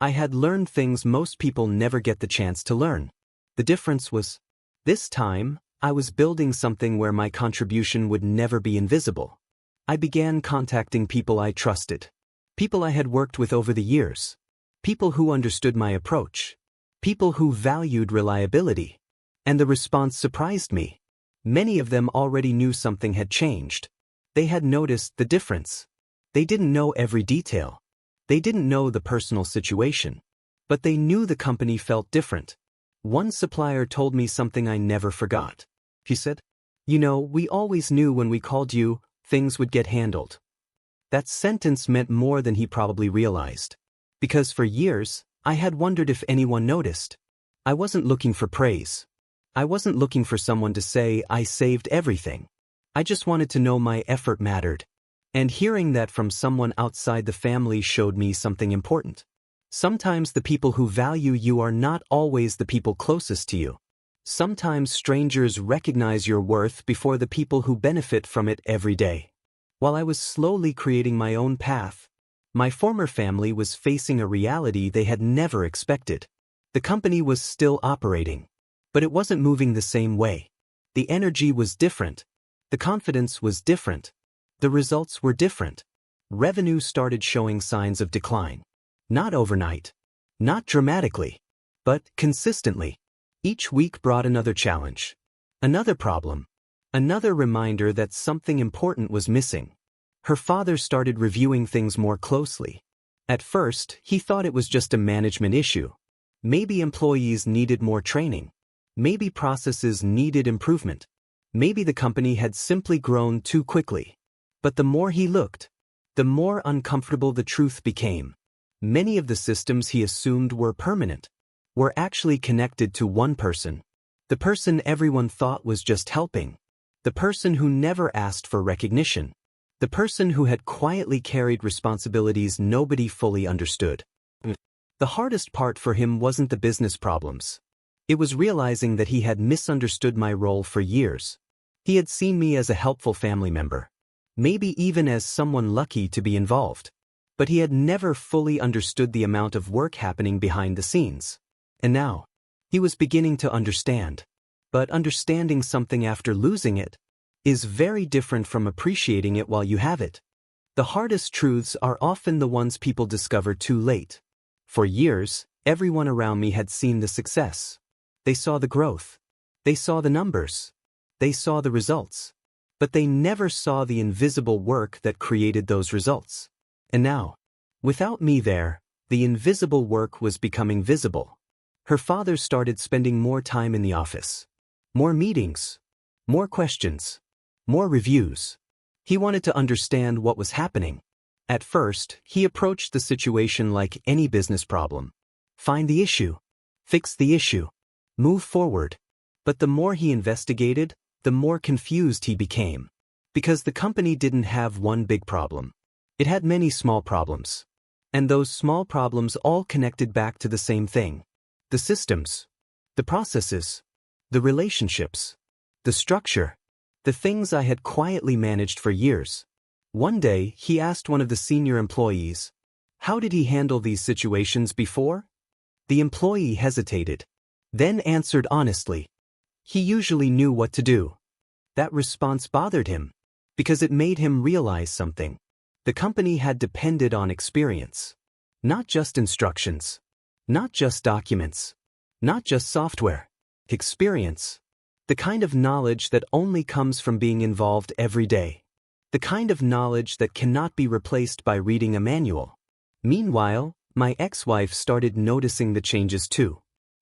I had learned things most people never get the chance to learn. The difference was, this time, I was building something where my contribution would never be invisible. I began contacting people I trusted. People I had worked with over the years. People who understood my approach. People who valued reliability. And the response surprised me. Many of them already knew something had changed. They had noticed the difference. They didn't know every detail. They didn't know the personal situation. But they knew the company felt different. One supplier told me something I never forgot. He said, "You know, we always knew when we called you, things would get handled." That sentence meant more than he probably realized. Because for years, I had wondered if anyone noticed. I wasn't looking for praise. I wasn't looking for someone to say I saved everything. I just wanted to know my effort mattered. And hearing that from someone outside the family showed me something important. Sometimes the people who value you are not always the people closest to you. Sometimes strangers recognize your worth before the people who benefit from it every day. While I was slowly creating my own path, my former family was facing a reality they had never expected. The company was still operating, but it wasn't moving the same way. The energy was different. The confidence was different. The results were different. Revenue started showing signs of decline. Not overnight. Not dramatically. But consistently. Each week brought another challenge. Another problem. Another reminder that something important was missing. Her father started reviewing things more closely. At first, he thought it was just a management issue. Maybe employees needed more training. Maybe processes needed improvement. Maybe the company had simply grown too quickly. But the more he looked, the more uncomfortable the truth became. Many of the systems he assumed were permanent were actually connected to one person. The person everyone thought was just helping. The person who never asked for recognition. The person who had quietly carried responsibilities nobody fully understood. The hardest part for him wasn't the business problems. It was realizing that he had misunderstood my role for years. He had seen me as a helpful family member. Maybe even as someone lucky to be involved. But he had never fully understood the amount of work happening behind the scenes. And now, he was beginning to understand. But understanding something after losing it is very different from appreciating it while you have it. The hardest truths are often the ones people discover too late. For years, everyone around me had seen the success. They saw the growth. They saw the numbers. They saw the results. But they never saw the invisible work that created those results. And now, without me there, the invisible work was becoming visible. Her father started spending more time in the office. More meetings. More questions. More reviews. He wanted to understand what was happening. At first, he approached the situation like any business problem. Find the issue. Fix the issue. Move forward. But the more he investigated, the more confused he became. Because the company didn't have one big problem. It had many small problems. And those small problems all connected back to the same thing. The systems. The processes. The relationships. The structure. The things I had quietly managed for years. One day, he asked one of the senior employees, "How did he handle these situations before?" The employee hesitated. Then answered honestly, "He usually knew what to do." That response bothered him, because it made him realize something. The company had depended on experience. Not just instructions. Not just documents. Not just software. Experience. The kind of knowledge that only comes from being involved every day. The kind of knowledge that cannot be replaced by reading a manual. Meanwhile, my ex-wife started noticing the changes too.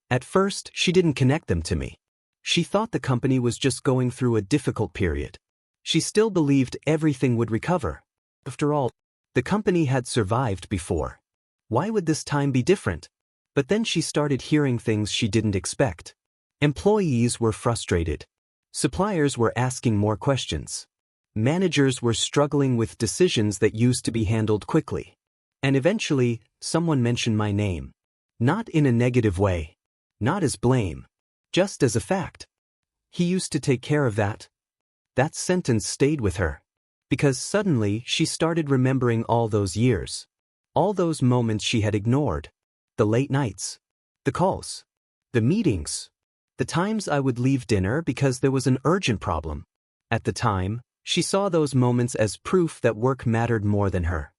At first, she didn't connect them to me. She thought the company was just going through a difficult period. She still believed everything would recover. After all, the company had survived before. Why would this time be different? But then she started hearing things she didn't expect. Employees were frustrated. Suppliers were asking more questions. Managers were struggling with decisions that used to be handled quickly. And eventually, someone mentioned my name. Not in a negative way. Not as blame. Just as a fact. "He used to take care of that." That sentence stayed with her. Because suddenly she started remembering all those years. All those moments she had ignored. The late nights. The calls. The meetings. The times I would leave dinner because there was an urgent problem. At the time, she saw those moments as proof that work mattered more than her.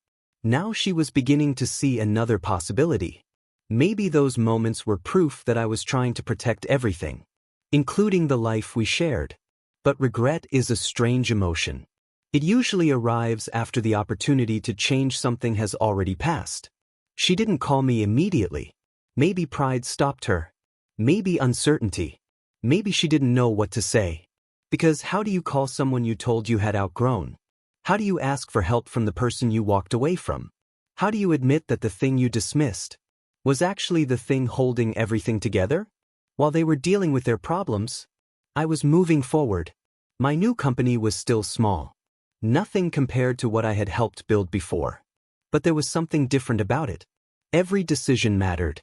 Now she was beginning to see another possibility. Maybe those moments were proof that I was trying to protect everything, including the life we shared. But regret is a strange emotion. It usually arrives after the opportunity to change something has already passed. She didn't call me immediately. Maybe pride stopped her. Maybe uncertainty. Maybe she didn't know what to say. Because how do you call someone you told you had outgrown? How do you ask for help from the person you walked away from? How do you admit that the thing you dismissed was actually the thing holding everything together? While they were dealing with their problems, I was moving forward. My new company was still small. Nothing compared to what I had helped build before. But there was something different about it. Every decision mattered.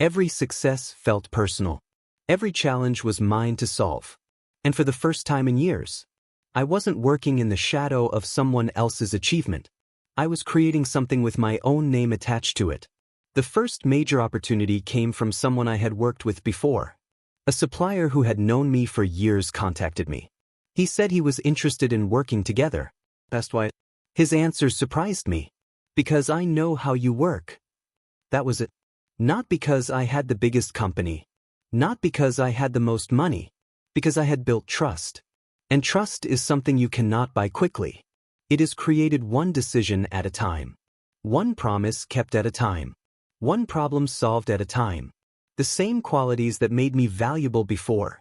Every success felt personal. Every challenge was mine to solve. And for the first time in years, I wasn't working in the shadow of someone else's achievement. I was creating something with my own name attached to it. The first major opportunity came from someone I had worked with before. A supplier who had known me for years contacted me. He said he was interested in working together. That's why. His answer surprised me. Because I know how you work. That was it. Not because I had the biggest company. Not because I had the most money. Because I had built trust. And trust is something you cannot buy quickly. It is created one decision at a time. One promise kept at a time. One problem solved at a time. The same qualities that made me valuable before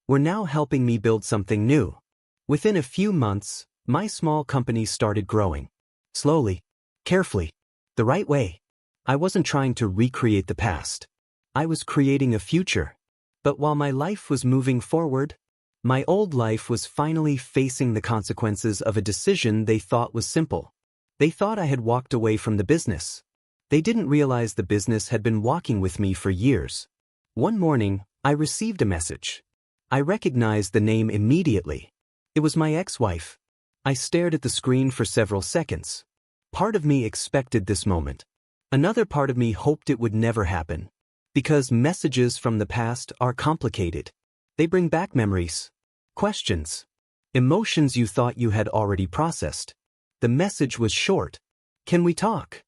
were now helping me build something new. Within a few months, my small company started growing. Slowly. Carefully. The right way. I wasn't trying to recreate the past. I was creating a future. But while my life was moving forward, my old life was finally facing the consequences of a decision they thought was simple. They thought I had walked away from the business. They didn't realize the business had been walking with me for years. One morning, I received a message. I recognized the name immediately. It was my ex-wife. I stared at the screen for several seconds. Part of me expected this moment. Another part of me hoped it would never happen. Because messages from the past are complicated. They bring back memories, questions, emotions you thought you had already processed. The message was short. Can we talk?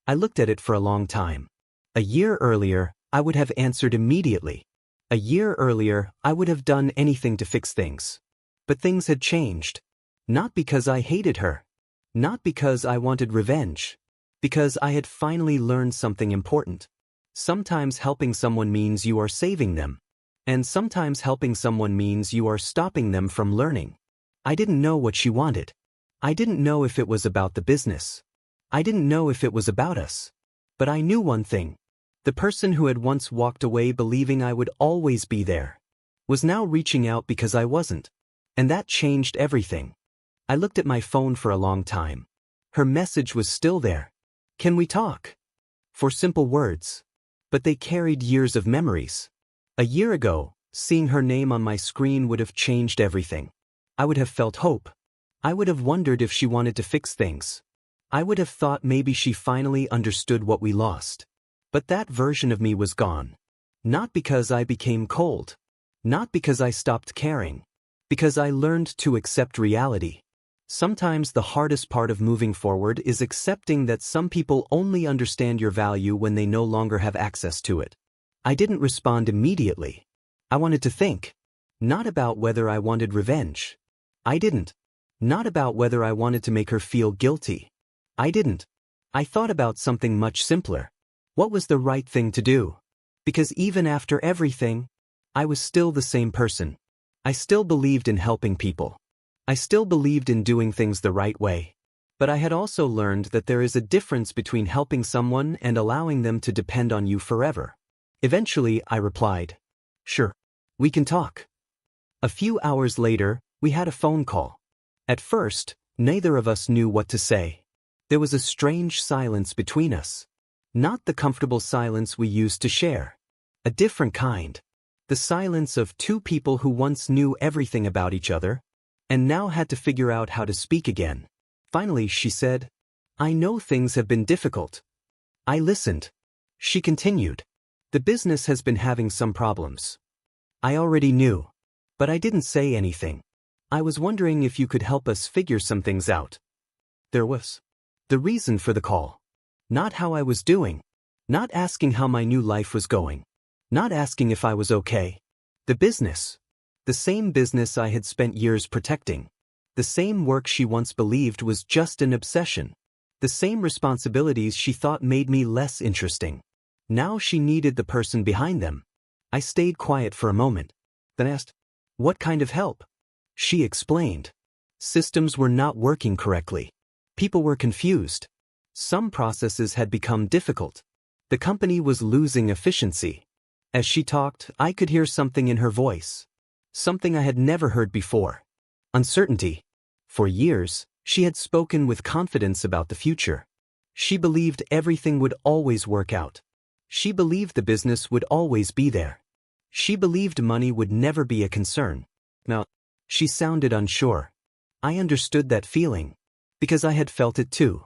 I looked at it for a long time. A year earlier, I would have answered immediately. A year earlier, I would have done anything to fix things. But things had changed. Not because I hated her. Not because I wanted revenge. Because I had finally learned something important. Sometimes helping someone means you are saving them. And sometimes helping someone means you are stopping them from learning. I didn't know what she wanted. I didn't know if it was about the business. I didn't know if it was about us. But I knew one thing. The person who had once walked away believing I would always be there was now reaching out because I wasn't. And that changed everything. I looked at my phone for a long time. Her message was still there. Can we talk? For simple words. But they carried years of memories. A year ago, seeing her name on my screen would have changed everything. I would have felt hope. I would have wondered if she wanted to fix things. I would have thought maybe she finally understood what we lost. But that version of me was gone. Not because I became cold. Not because I stopped caring. Because I learned to accept reality. Sometimes the hardest part of moving forward is accepting that some people only understand your value when they no longer have access to it. I didn't respond immediately. I wanted to think. Not about whether I wanted revenge. I didn't. Not about whether I wanted to make her feel guilty. I didn't. I thought about something much simpler. What was the right thing to do? Because even after everything, I was still the same person. I still believed in helping people. I still believed in doing things the right way. But I had also learned that there is a difference between helping someone and allowing them to depend on you forever. Eventually, I replied, "Sure. We can talk." A few hours later, we had a phone call. At first, neither of us knew what to say. There was a strange silence between us. Not the comfortable silence we used to share. A different kind. The silence of two people who once knew everything about each other, and now had to figure out how to speak again. Finally, she said, "I know things have been difficult." I listened. She continued. The business has been having some problems. I already knew. But I didn't say anything. I was wondering if you could help us figure some things out. There was the reason for the call. Not how I was doing. Not asking how my new life was going. Not asking if I was okay. The business. The same business I had spent years protecting. The same work she once believed was just an obsession. The same responsibilities she thought made me less interesting. Now she needed the person behind them. I stayed quiet for a moment, then asked, "What kind of help?" She explained. Systems were not working correctly. People were confused. Some processes had become difficult. The company was losing efficiency. As she talked, I could hear something in her voice. Something I had never heard before. Uncertainty. For years, she had spoken with confidence about the future. She believed everything would always work out. She believed the business would always be there. She believed money would never be a concern. Now, she sounded unsure. I understood that feeling. Because I had felt it too.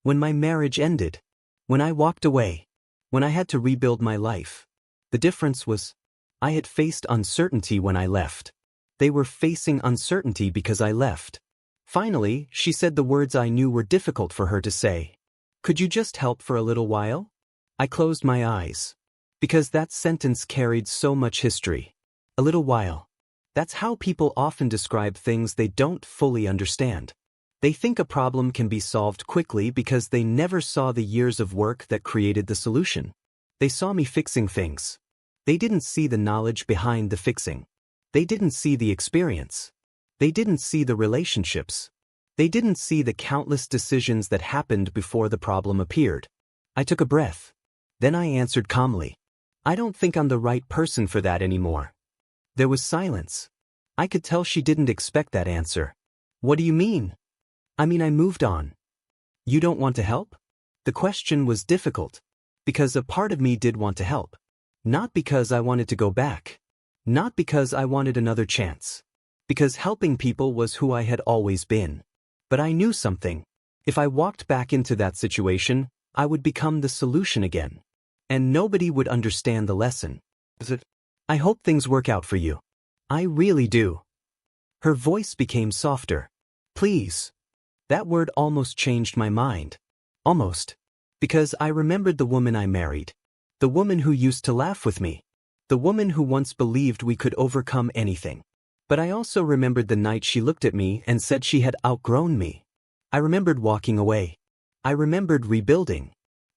When my marriage ended. When I walked away. When I had to rebuild my life. The difference was, I had faced uncertainty when I left. They were facing uncertainty because I left. Finally, she said the words I knew were difficult for her to say. Could you just help for a little while? I closed my eyes. Because that sentence carried so much history. A little while. That's how people often describe things they don't fully understand. They think a problem can be solved quickly because they never saw the years of work that created the solution. They saw me fixing things. They didn't see the knowledge behind the fixing. They didn't see the experience. They didn't see the relationships. They didn't see the countless decisions that happened before the problem appeared. I took a breath. Then I answered calmly. I don't think I'm the right person for that anymore. There was silence. I could tell she didn't expect that answer. What do you mean? I mean, I moved on. You don't want to help? The question was difficult. Because a part of me did want to help. Not because I wanted to go back. Not because I wanted another chance. Because helping people was who I had always been. But I knew something. If I walked back into that situation, I would become the solution again. And nobody would understand the lesson. I hope things work out for you. I really do. Her voice became softer. Please. That word almost changed my mind. Almost. Because I remembered the woman I married. The woman who used to laugh with me. The woman who once believed we could overcome anything. But I also remembered the night she looked at me and said she had outgrown me. I remembered walking away. I remembered rebuilding.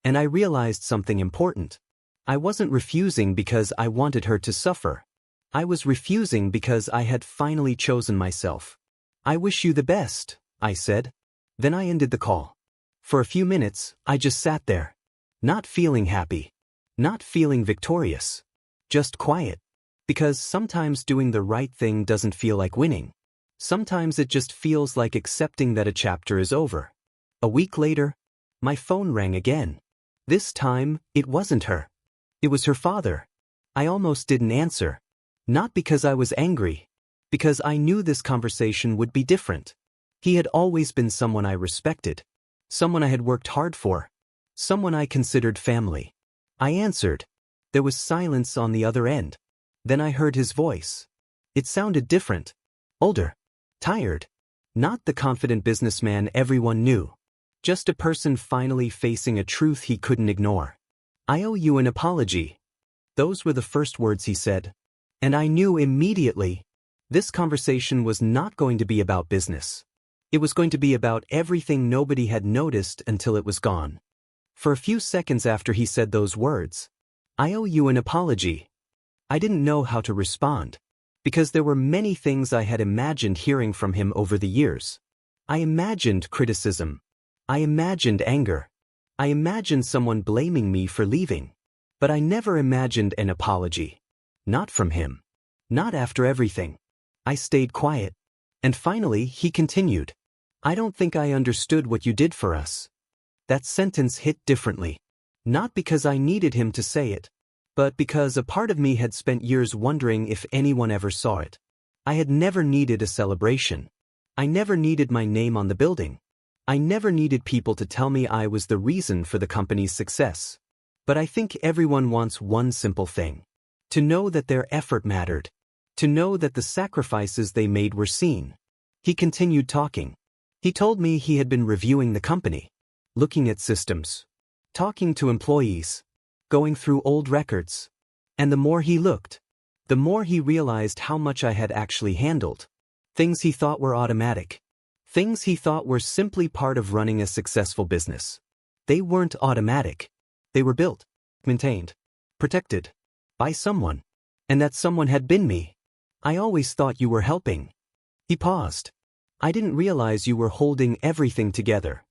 And I realized something important. I wasn't refusing because I wanted her to suffer. I was refusing because I had finally chosen myself. I wish you the best, I said. Then I ended the call. For a few minutes, I just sat there. Not feeling happy. Not feeling victorious. Just quiet. Because sometimes doing the right thing doesn't feel like winning. Sometimes it just feels like accepting that a chapter is over. A week later, my phone rang again. This time, it wasn't her. It was her father. I almost didn't answer. Not because I was angry. Because I knew this conversation would be different. He had always been someone I respected. Someone I had worked hard for. Someone I considered family. I answered. There was silence on the other end. Then I heard his voice. It sounded different. Older. Tired. Not the confident businessman everyone knew. Just a person finally facing a truth he couldn't ignore. I owe you an apology. Those were the first words he said. And I knew immediately. This conversation was not going to be about business. It was going to be about everything nobody had noticed until it was gone. For a few seconds after he said those words, I owe you an apology. I didn't know how to respond. Because there were many things I had imagined hearing from him over the years. I imagined criticism. I imagined anger. I imagined someone blaming me for leaving. But I never imagined an apology. Not from him. Not after everything. I stayed quiet. And finally, he continued. I don't think I understood what you did for us. That sentence hit differently. Not because I needed him to say it, but because a part of me had spent years wondering if anyone ever saw it. I had never needed a celebration. I never needed my name on the building. I never needed people to tell me I was the reason for the company's success. But I think everyone wants one simple thing. To know that their effort mattered. To know that the sacrifices they made were seen. He continued talking. He told me he had been reviewing the company, looking at systems, talking to employees, going through old records. And the more he looked, the more he realized how much I had actually handled. Things he thought were automatic. Things he thought were simply part of running a successful business. They weren't automatic. They were built, maintained, protected by someone. And that someone had been me. I always thought you were helping. He paused. I didn't realize you were holding everything together.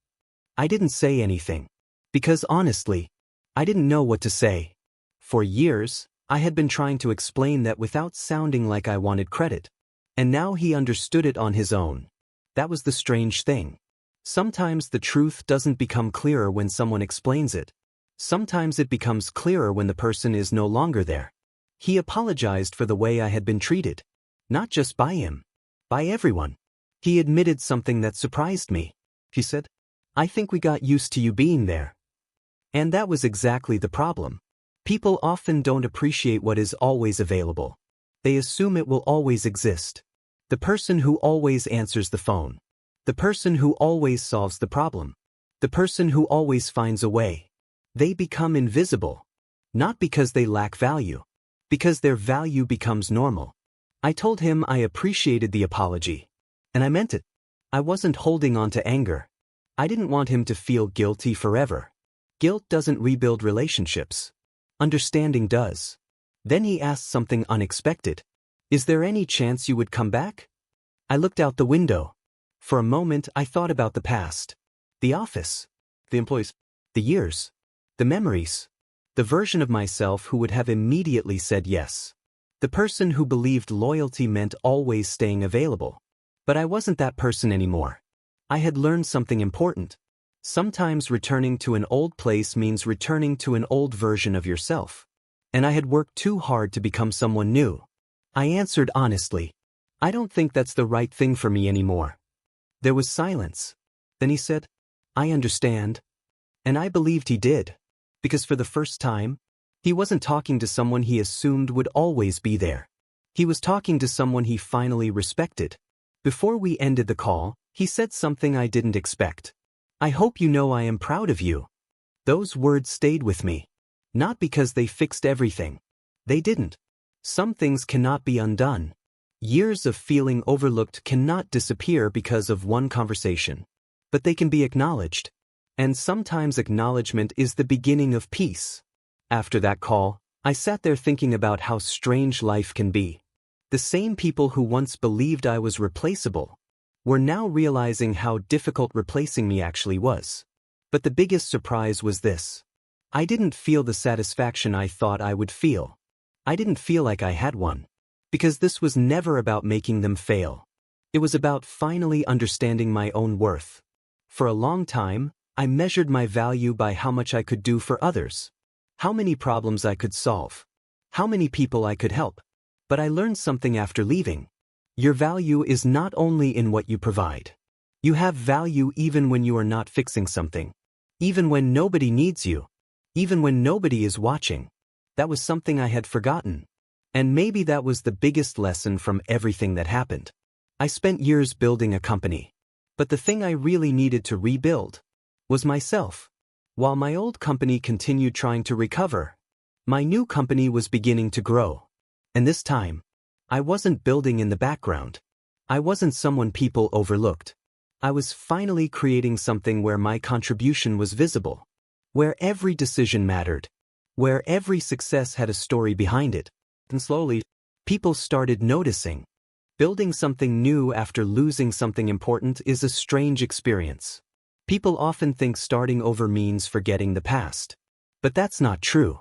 I didn't say anything. Because honestly, I didn't know what to say. For years, I had been trying to explain that without sounding like I wanted credit. And now he understood it on his own. That was the strange thing. Sometimes the truth doesn't become clearer when someone explains it. Sometimes it becomes clearer when the person is no longer there. He apologized for the way I had been treated. Not just by him. By everyone. He admitted something that surprised me. He said, "I think we got used to you being there." And that was exactly the problem. People often don't appreciate what is always available. They assume it will always exist. The person who always answers the phone. The person who always solves the problem. The person who always finds a way. They become invisible. Not because they lack value. Because their value becomes normal. I told him I appreciated the apology. And I meant it. I wasn't holding on to anger. I didn't want him to feel guilty forever. Guilt doesn't rebuild relationships. Understanding does. Then he asked something unexpected. "Is there any chance you would come back?" I looked out the window. For a moment I thought about the past. The office. The employees. The years. The memories. The version of myself who would have immediately said yes. The person who believed loyalty meant always staying available. But I wasn't that person anymore. I had learned something important. Sometimes returning to an old place means returning to an old version of yourself. And I had worked too hard to become someone new. I answered honestly. I don't think that's the right thing for me anymore. There was silence. Then he said, "I understand." And I believed he did. Because for the first time, he wasn't talking to someone he assumed would always be there. He was talking to someone he finally respected. Before we ended the call, he said something I didn't expect. "I hope you know I am proud of you." Those words stayed with me. Not because they fixed everything. They didn't. Some things cannot be undone. Years of feeling overlooked cannot disappear because of one conversation. But they can be acknowledged. And sometimes acknowledgement is the beginning of peace. After that call, I sat there thinking about how strange life can be. The same people who once believed I was replaceable were now realizing how difficult replacing me actually was. But the biggest surprise was this. I didn't feel the satisfaction I thought I would feel. I didn't feel like I had one. Because this was never about making them fail. It was about finally understanding my own worth. For a long time, I measured my value by how much I could do for others. How many problems I could solve. How many people I could help. But I learned something after leaving. Your value is not only in what you provide. You have value even when you are not fixing something. Even when nobody needs you. Even when nobody is watching. That was something I had forgotten. And maybe that was the biggest lesson from everything that happened. I spent years building a company. But the thing I really needed to rebuild was myself. While my old company continued trying to recover, my new company was beginning to grow. And this time, I wasn't building in the background. I wasn't someone people overlooked. I was finally creating something where my contribution was visible. Where every decision mattered. Where every success had a story behind it. And slowly, people started noticing. Building something new after losing something important is a strange experience. People often think starting over means forgetting the past. But that's not true.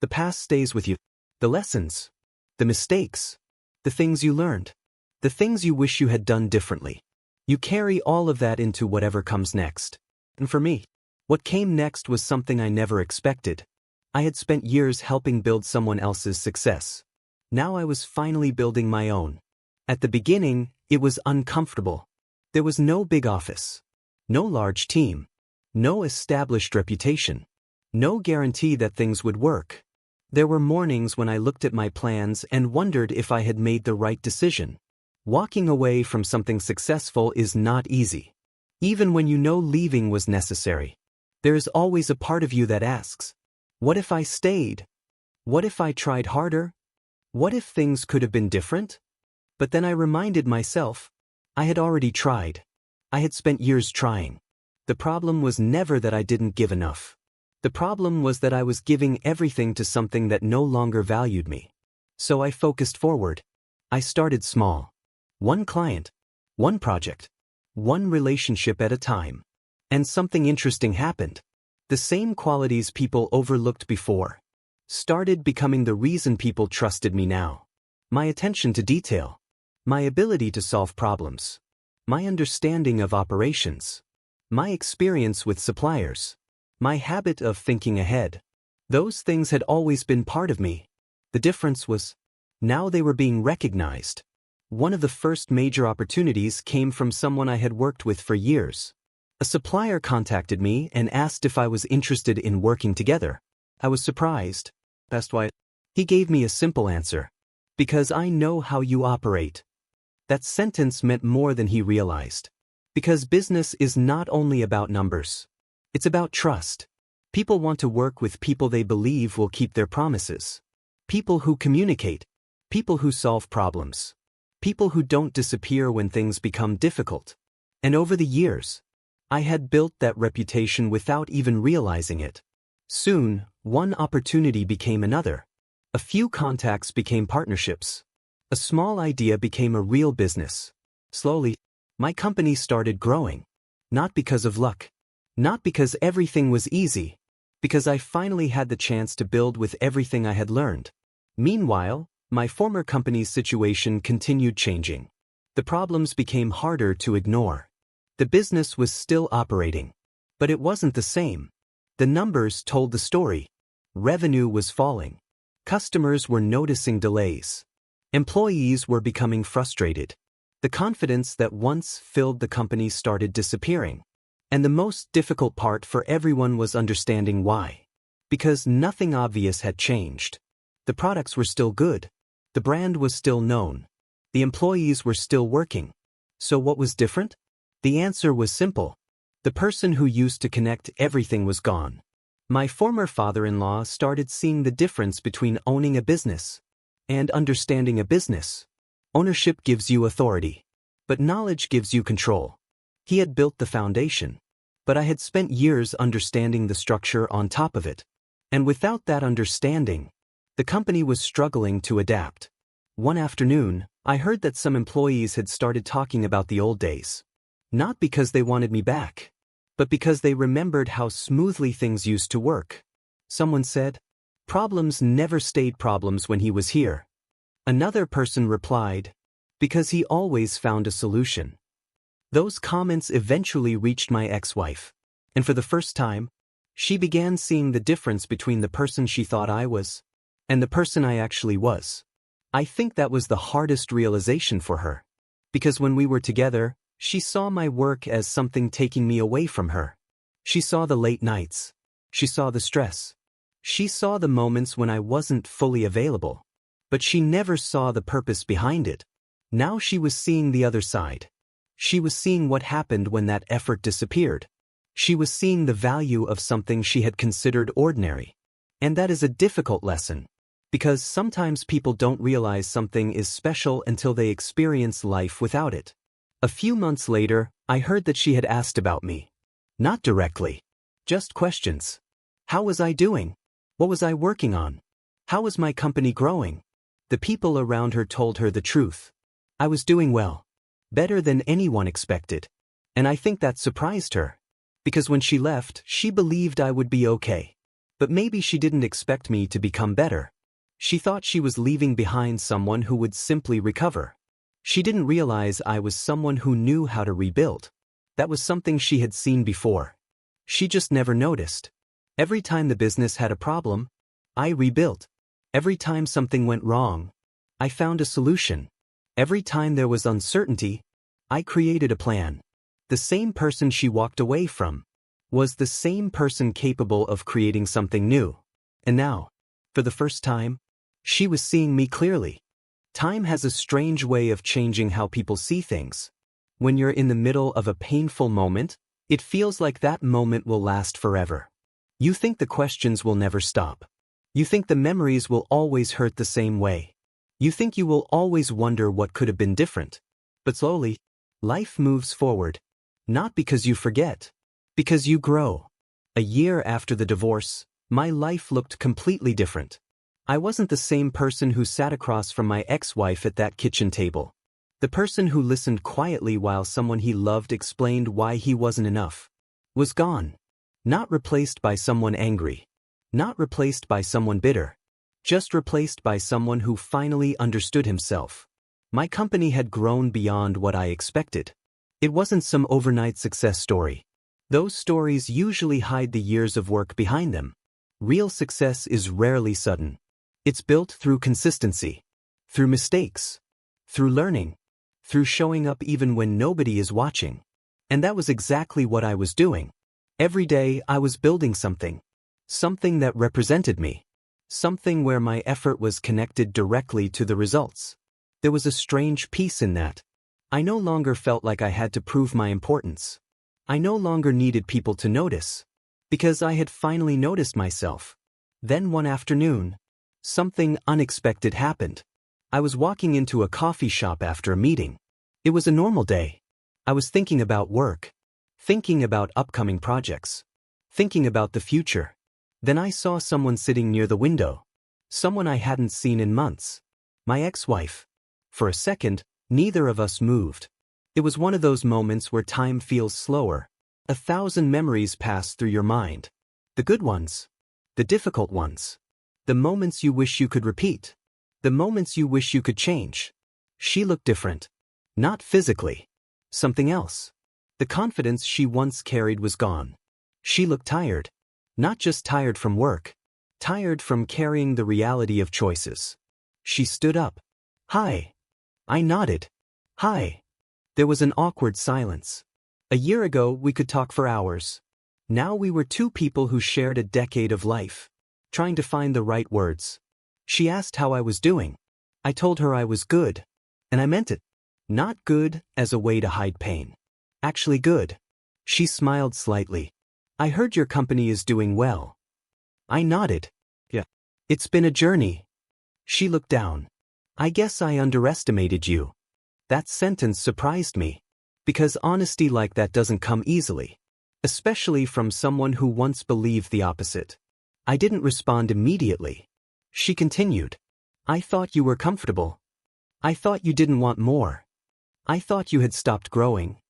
The past stays with you. The lessons. The mistakes. The things you learned. The things you wish you had done differently. You carry all of that into whatever comes next. And for me, what came next was something I never expected. I had spent years helping build someone else's success. Now I was finally building my own. At the beginning, it was uncomfortable. There was no big office. No large team. No established reputation. No guarantee that things would work. There were mornings when I looked at my plans and wondered if I had made the right decision. Walking away from something successful is not easy. Even when you know leaving was necessary, there is always a part of you that asks, what if I stayed? What if I tried harder? What if things could have been different? But then I reminded myself, I had already tried. I had spent years trying. The problem was never that I didn't give enough. The problem was that I was giving everything to something that no longer valued me. So I focused forward. I started small. One client, one project, one relationship at a time. And something interesting happened. The same qualities people overlooked before started becoming the reason people trusted me now. My attention to detail, my ability to solve problems, my understanding of operations, my experience with suppliers, my habit of thinking ahead. Those things had always been part of me. The difference was, now they were being recognized. One of the first major opportunities came from someone I had worked with for years. A supplier contacted me and asked if I was interested in working together. I was surprised. Asked why. He gave me a simple answer. Because I know how you operate. That sentence meant more than he realized. Because business is not only about numbers. It's about trust. People want to work with people they believe will keep their promises. People who communicate. People who solve problems. People who don't disappear when things become difficult. And over the years, I had built that reputation without even realizing it. Soon, one opportunity became another. A few contacts became partnerships. A small idea became a real business. Slowly, my company started growing. Not because of luck. Not because everything was easy. Because I finally had the chance to build with everything I had learned. Meanwhile, my former company's situation continued changing. The problems became harder to ignore. The business was still operating. But it wasn't the same. The numbers told the story. Revenue was falling. Customers were noticing delays. Employees were becoming frustrated. The confidence that once filled the company started disappearing. And the most difficult part for everyone was understanding why. Because nothing obvious had changed. The products were still good. The brand was still known. The employees were still working. So what was different? The answer was simple. The person who used to connect everything was gone. My former father-in-law started seeing the difference between owning a business and understanding a business. Ownership gives you authority, but knowledge gives you control. He had built the foundation, but I had spent years understanding the structure on top of it. And without that understanding, the company was struggling to adapt. One afternoon, I heard that some employees had started talking about the old days. Not because they wanted me back, but because they remembered how smoothly things used to work. Someone said, "Problems never stayed problems when he was here." Another person replied, "Because he always found a solution." Those comments eventually reached my ex-wife, and for the first time, she began seeing the difference between the person she thought I was and the person I actually was. I think that was the hardest realization for her. Because when we were together, she saw my work as something taking me away from her. She saw the late nights. She saw the stress. She saw the moments when I wasn't fully available. But she never saw the purpose behind it. Now she was seeing the other side. She was seeing what happened when that effort disappeared. She was seeing the value of something she had considered ordinary. And that is a difficult lesson. Because sometimes people don't realize something is special until they experience life without it. A few months later, I heard that she had asked about me. Not directly. Just questions. How was I doing? What was I working on? How was my company growing? The people around her told her the truth. I was doing well. Better than anyone expected. And I think that surprised her. Because when she left, she believed I would be okay. But maybe she didn't expect me to become better. She thought she was leaving behind someone who would simply recover. She didn't realize I was someone who knew how to rebuild. That was something she had seen before. She just never noticed. Every time the business had a problem, I rebuilt. Every time something went wrong, I found a solution. Every time there was uncertainty, I created a plan. The same person she walked away from Was the same person capable of creating something new? And now, for the first time, she was seeing me clearly. Time has a strange way of changing how people see things. When you're in the middle of a painful moment, it feels like that moment will last forever. You think the questions will never stop. You think the memories will always hurt the same way. You think you will always wonder what could have been different. But slowly, life moves forward. Not because you forget, because you grow. A year after the divorce, my life looked completely different. I wasn't the same person who sat across from my ex-wife at that kitchen table. The person who listened quietly while someone he loved explained why he wasn't enough was gone. Not replaced by someone angry. Not replaced by someone bitter. Just replaced by someone who finally understood himself. My company had grown beyond what I expected. It wasn't some overnight success story. Those stories usually hide the years of work behind them. Real success is rarely sudden. It's built through consistency, through mistakes, through learning, through showing up even when nobody is watching. And that was exactly what I was doing. Every day I was building something. Something that represented me. Something where my effort was connected directly to the results. There was a strange peace in that. I no longer felt like I had to prove my importance. I no longer needed people to notice. Because I had finally noticed myself. Then one afternoon, something unexpected happened. I was walking into a coffee shop after a meeting. It was a normal day. I was thinking about work. Thinking about upcoming projects. Thinking about the future. Then I saw someone sitting near the window. Someone I hadn't seen in months. My ex-wife. For a second, neither of us moved. It was one of those moments where time feels slower. 1,000 memories pass through your mind. The good ones. The difficult ones. The moments you wish you could repeat. The moments you wish you could change. She looked different. Not physically. Something else. The confidence she once carried was gone. She looked tired. Not just tired from work. Tired from carrying the reality of choices. She stood up. "Hi." I nodded. "Hi." There was an awkward silence. A year ago we could talk for hours. Now we were two people who shared a decade of life. Trying to find the right words. She asked how I was doing. I told her I was good. And I meant it. Not good as a way to hide pain. Actually good. She smiled slightly. "I heard your company is doing well." I nodded. "Yeah. It's been a journey." She looked down. "I guess I underestimated you." That sentence surprised me. Because honesty like that doesn't come easily. Especially from someone who once believed the opposite. I didn't respond immediately. She continued. "I thought you were comfortable. I thought you didn't want more. I thought you had stopped growing."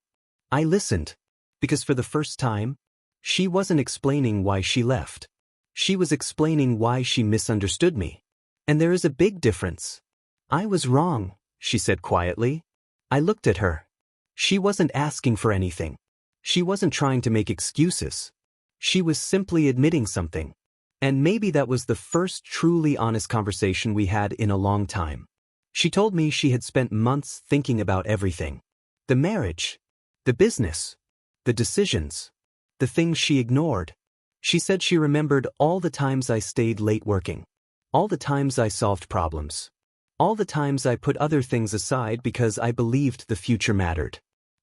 I listened. Because for the first time, she wasn't explaining why she left. She was explaining why she misunderstood me. And there is a big difference. "I was wrong," she said quietly. I looked at her. She wasn't asking for anything. She wasn't trying to make excuses. She was simply admitting something. And maybe that was the first truly honest conversation we had in a long time. She told me she had spent months thinking about everything. The marriage. The business. The decisions. The things she ignored. She said she remembered all the times I stayed late working. All the times I solved problems. All the times I put other things aside because I believed the future mattered.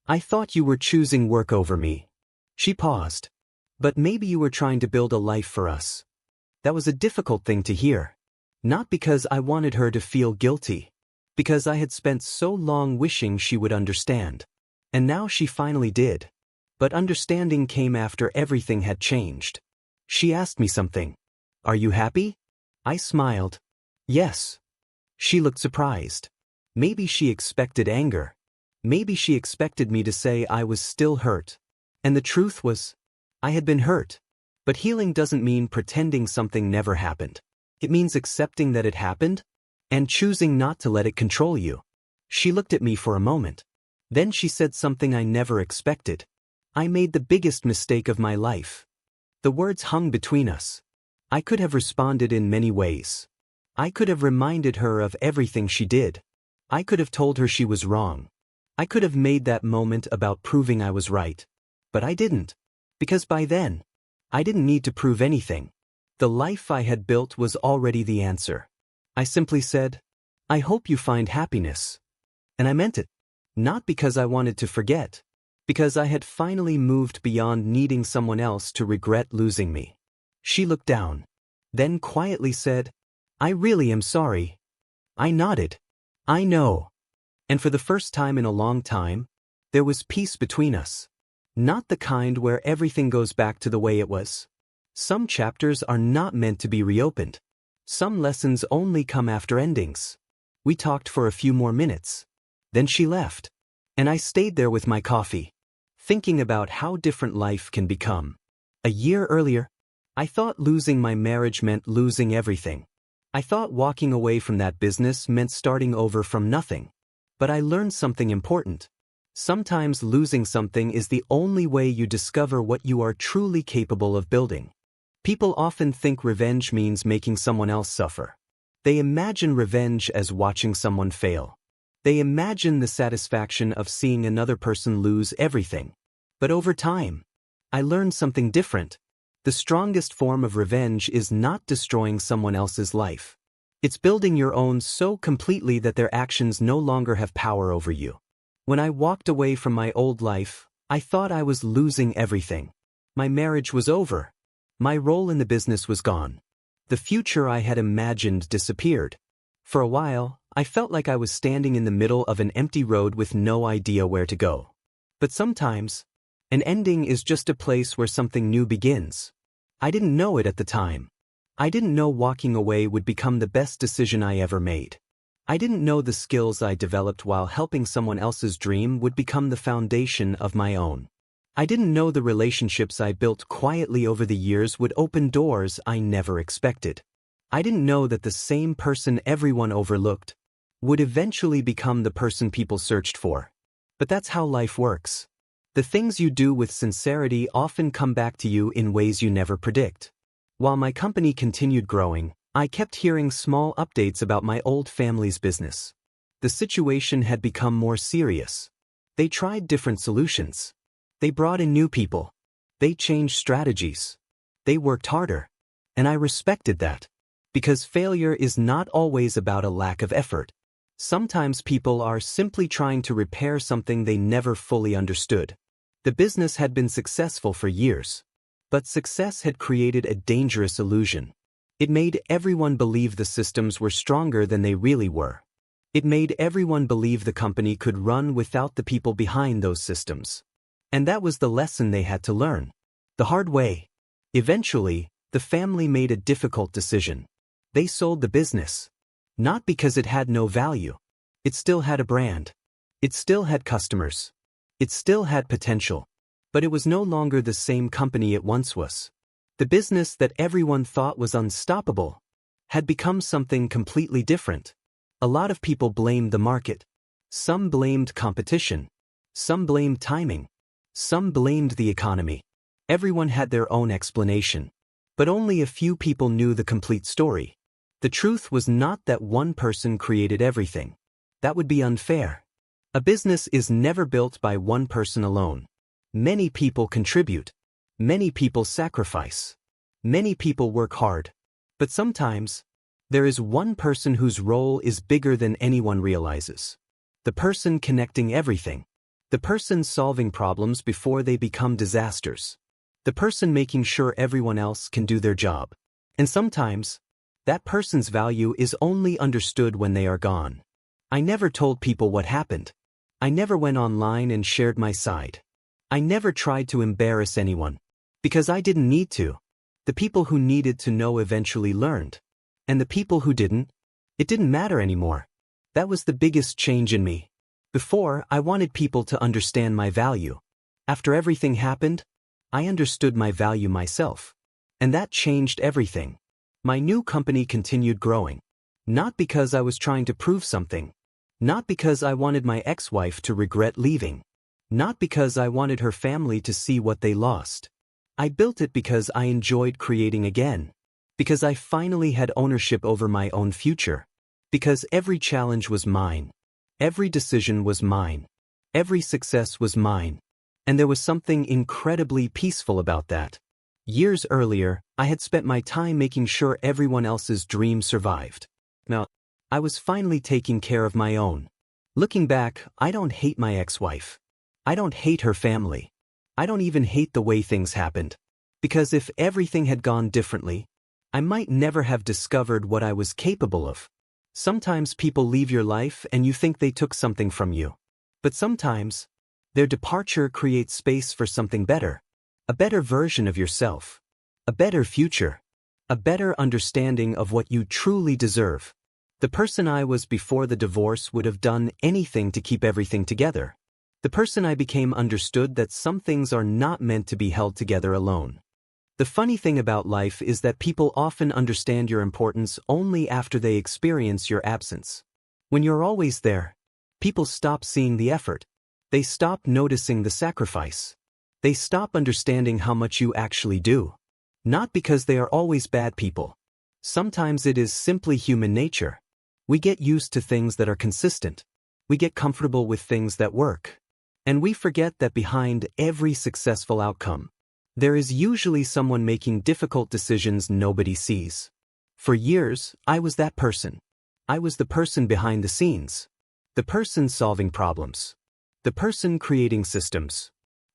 "I thought you were choosing work over me." She paused. "But maybe you were trying to build a life for us." That was a difficult thing to hear. Not because I wanted her to feel guilty. Because I had spent so long wishing she would understand. And now she finally did. But understanding came after everything had changed. She asked me something. "Are you happy?" I smiled. "Yes." She looked surprised. Maybe she expected anger. Maybe she expected me to say I was still hurt. And the truth was, I had been hurt. But healing doesn't mean pretending something never happened. It means accepting that it happened, and choosing not to let it control you. She looked at me for a moment. Then she said something I never expected. "I made the biggest mistake of my life." The words hung between us. I could have responded in many ways. I could have reminded her of everything she did. I could have told her she was wrong. I could have made that moment about proving I was right. But I didn't. Because by then, I didn't need to prove anything. The life I had built was already the answer. I simply said, I hope you find happiness. And I meant it. Not because I wanted to forget. Because I had finally moved beyond needing someone else to regret losing me. She looked down. Then quietly said, I really am sorry. I nodded. I know. And for the first time in a long time, there was peace between us. Not the kind where everything goes back to the way it was. Some chapters are not meant to be reopened. Some lessons only come after endings. We talked for a few more minutes. Then she left. And I stayed there with my coffee, thinking about how different life can become. A year earlier, I thought losing my marriage meant losing everything. I thought walking away from that business meant starting over from nothing. But I learned something important. Sometimes losing something is the only way you discover what you are truly capable of building. People often think revenge means making someone else suffer. They imagine revenge as watching someone fail. They imagine the satisfaction of seeing another person lose everything. But over time, I learned something different. The strongest form of revenge is not destroying someone else's life. It's building your own so completely that their actions no longer have power over you. When I walked away from my old life, I thought I was losing everything. My marriage was over. My role in the business was gone. The future I had imagined disappeared. For a while, I felt like I was standing in the middle of an empty road with no idea where to go. But sometimes, an ending is just a place where something new begins. I didn't know it at the time. I didn't know walking away would become the best decision I ever made. I didn't know the skills I developed while helping someone else's dream would become the foundation of my own. I didn't know the relationships I built quietly over the years would open doors I never expected. I didn't know that the same person everyone overlooked would eventually become the person people searched for. But that's how life works. The things you do with sincerity often come back to you in ways you never predict. While my company continued growing, I kept hearing small updates about my old family's business. The situation had become more serious. They tried different solutions. They brought in new people. They changed strategies. They worked harder. And I respected that. Because failure is not always about a lack of effort. Sometimes people are simply trying to repair something they never fully understood. The business had been successful for years. But success had created a dangerous illusion. It made everyone believe the systems were stronger than they really were. It made everyone believe the company could run without the people behind those systems. And that was the lesson they had to learn. The hard way. Eventually, the family made a difficult decision. They sold the business. Not because it had no value. It still had a brand. It still had customers. It still had potential. But it was no longer the same company it once was. The business that everyone thought was unstoppable had become something completely different. A lot of people blamed the market. Some blamed competition. Some blamed timing. Some blamed the economy. Everyone had their own explanation. But only a few people knew the complete story. The truth was not that one person created everything. That would be unfair. A business is never built by one person alone. Many people contribute. Many people sacrifice. Many people work hard. But sometimes, there is one person whose role is bigger than anyone realizes. The person connecting everything. The person solving problems before they become disasters. The person making sure everyone else can do their job. And sometimes, that person's value is only understood when they are gone. I never told people what happened. I never went online and shared my side. I never tried to embarrass anyone. Because I didn't need to. The people who needed to know eventually learned. And the people who didn't, it didn't matter anymore. That was the biggest change in me. Before, I wanted people to understand my value. After everything happened, I understood my value myself. And that changed everything. My new company continued growing. Not because I was trying to prove something. Not because I wanted my ex-wife to regret leaving. Not because I wanted her family to see what they lost. I built it because I enjoyed creating again. Because I finally had ownership over my own future. Because every challenge was mine. Every decision was mine. Every success was mine. And there was something incredibly peaceful about that. Years earlier, I had spent my time making sure everyone else's dream survived. Now, I was finally taking care of my own. Looking back, I don't hate my ex-wife. I don't hate her family. I don't even hate the way things happened. Because if everything had gone differently, I might never have discovered what I was capable of. Sometimes people leave your life and you think they took something from you. But sometimes, their departure creates space for something better. A better version of yourself. A better future. A better understanding of what you truly deserve. The person I was before the divorce would have done anything to keep everything together. The person I became understood that some things are not meant to be held together alone. The funny thing about life is that people often understand your importance only after they experience your absence. When you're always there, people stop seeing the effort. They stop noticing the sacrifice. They stop understanding how much you actually do. Not because they are always bad people. Sometimes it is simply human nature. We get used to things that are consistent. We get comfortable with things that work. And we forget that behind every successful outcome, there is usually someone making difficult decisions nobody sees. For years, I was that person. I was the person behind the scenes. The person solving problems. The person creating systems.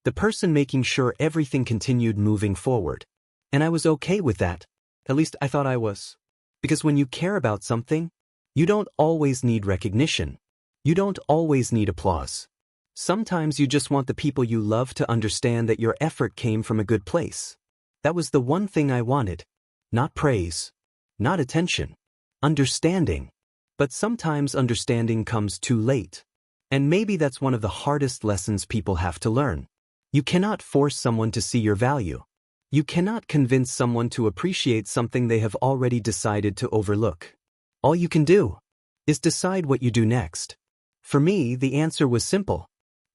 The person making sure everything continued moving forward. And I was okay with that. At least I thought I was. Because when you care about something, you don't always need recognition. You don't always need applause. Sometimes you just want the people you love to understand that your effort came from a good place. That was the one thing I wanted. Not praise. Not attention. Understanding. But sometimes understanding comes too late. And maybe that's one of the hardest lessons people have to learn. You cannot force someone to see your value. You cannot convince someone to appreciate something they have already decided to overlook. All you can do is decide what you do next. For me, the answer was simple.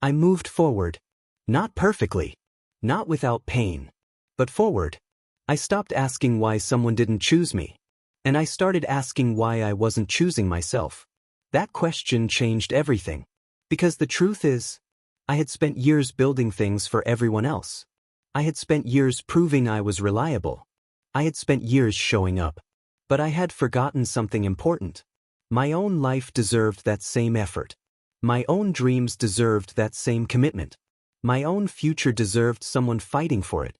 I moved forward. Not perfectly. Not without pain. But forward. I stopped asking why someone didn't choose me. And I started asking why I wasn't choosing myself. That question changed everything. Because the truth is, I had spent years building things for everyone else. I had spent years proving I was reliable. I had spent years showing up. But I had forgotten something important. My own life deserved that same effort. My own dreams deserved that same commitment. My own future deserved someone fighting for it.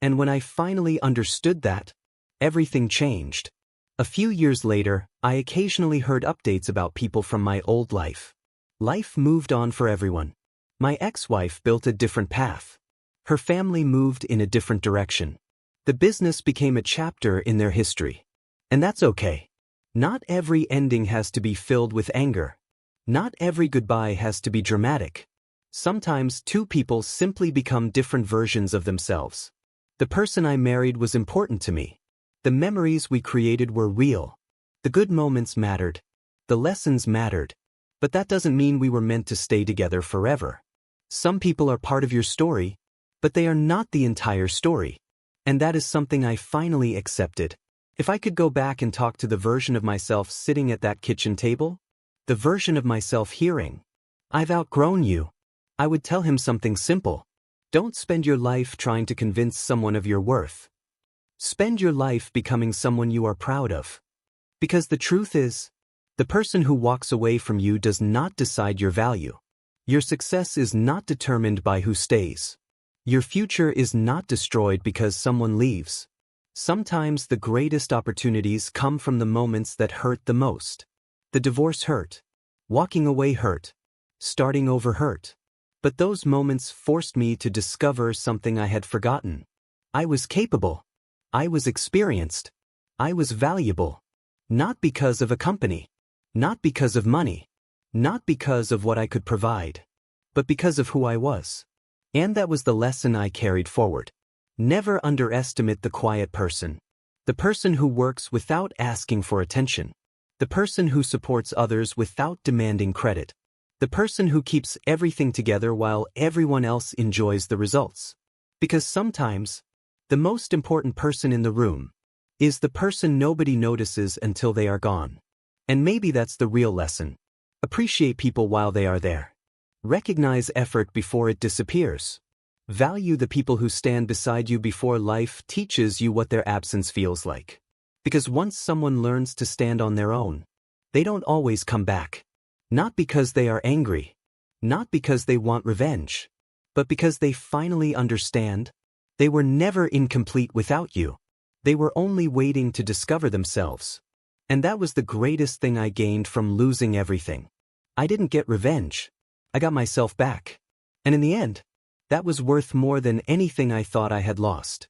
And when I finally understood that, everything changed. A few years later, I occasionally heard updates about people from my old life. Life moved on for everyone. My ex-wife built a different path. Her family moved in a different direction. The business became a chapter in their history. And that's okay. Not every ending has to be filled with anger. Not every goodbye has to be dramatic. Sometimes two people simply become different versions of themselves. The person I married was important to me. The memories we created were real. The good moments mattered. The lessons mattered. But that doesn't mean we were meant to stay together forever. Some people are part of your story, but they are not the entire story. And that is something I finally accepted. If I could go back and talk to the version of myself sitting at that kitchen table, the version of myself hearing, "I've outgrown you," I would tell him something simple. Don't spend your life trying to convince someone of your worth. Spend your life becoming someone you are proud of. Because the truth is, the person who walks away from you does not decide your value. Your success is not determined by who stays. Your future is not destroyed because someone leaves. Sometimes the greatest opportunities come from the moments that hurt the most. The divorce hurt. Walking away hurt. Starting over hurt. But those moments forced me to discover something I had forgotten. I was capable. I was experienced. I was valuable. Not because of a company. Not because of money. Not because of what I could provide. But because of who I was. And that was the lesson I carried forward. Never underestimate the quiet person. The person who works without asking for attention. The person who supports others without demanding credit. The person who keeps everything together while everyone else enjoys the results. Because sometimes, the most important person in the room is the person nobody notices until they are gone. And maybe that's the real lesson. Appreciate people while they are there. Recognize effort before it disappears. Value the people who stand beside you before life teaches you what their absence feels like. Because once someone learns to stand on their own, they don't always come back. Not because they are angry, not because they want revenge, but because they finally understand they were never incomplete without you. They were only waiting to discover themselves. And that was the greatest thing I gained from losing everything. I didn't get revenge. I got myself back. And in the end, that was worth more than anything I thought I had lost.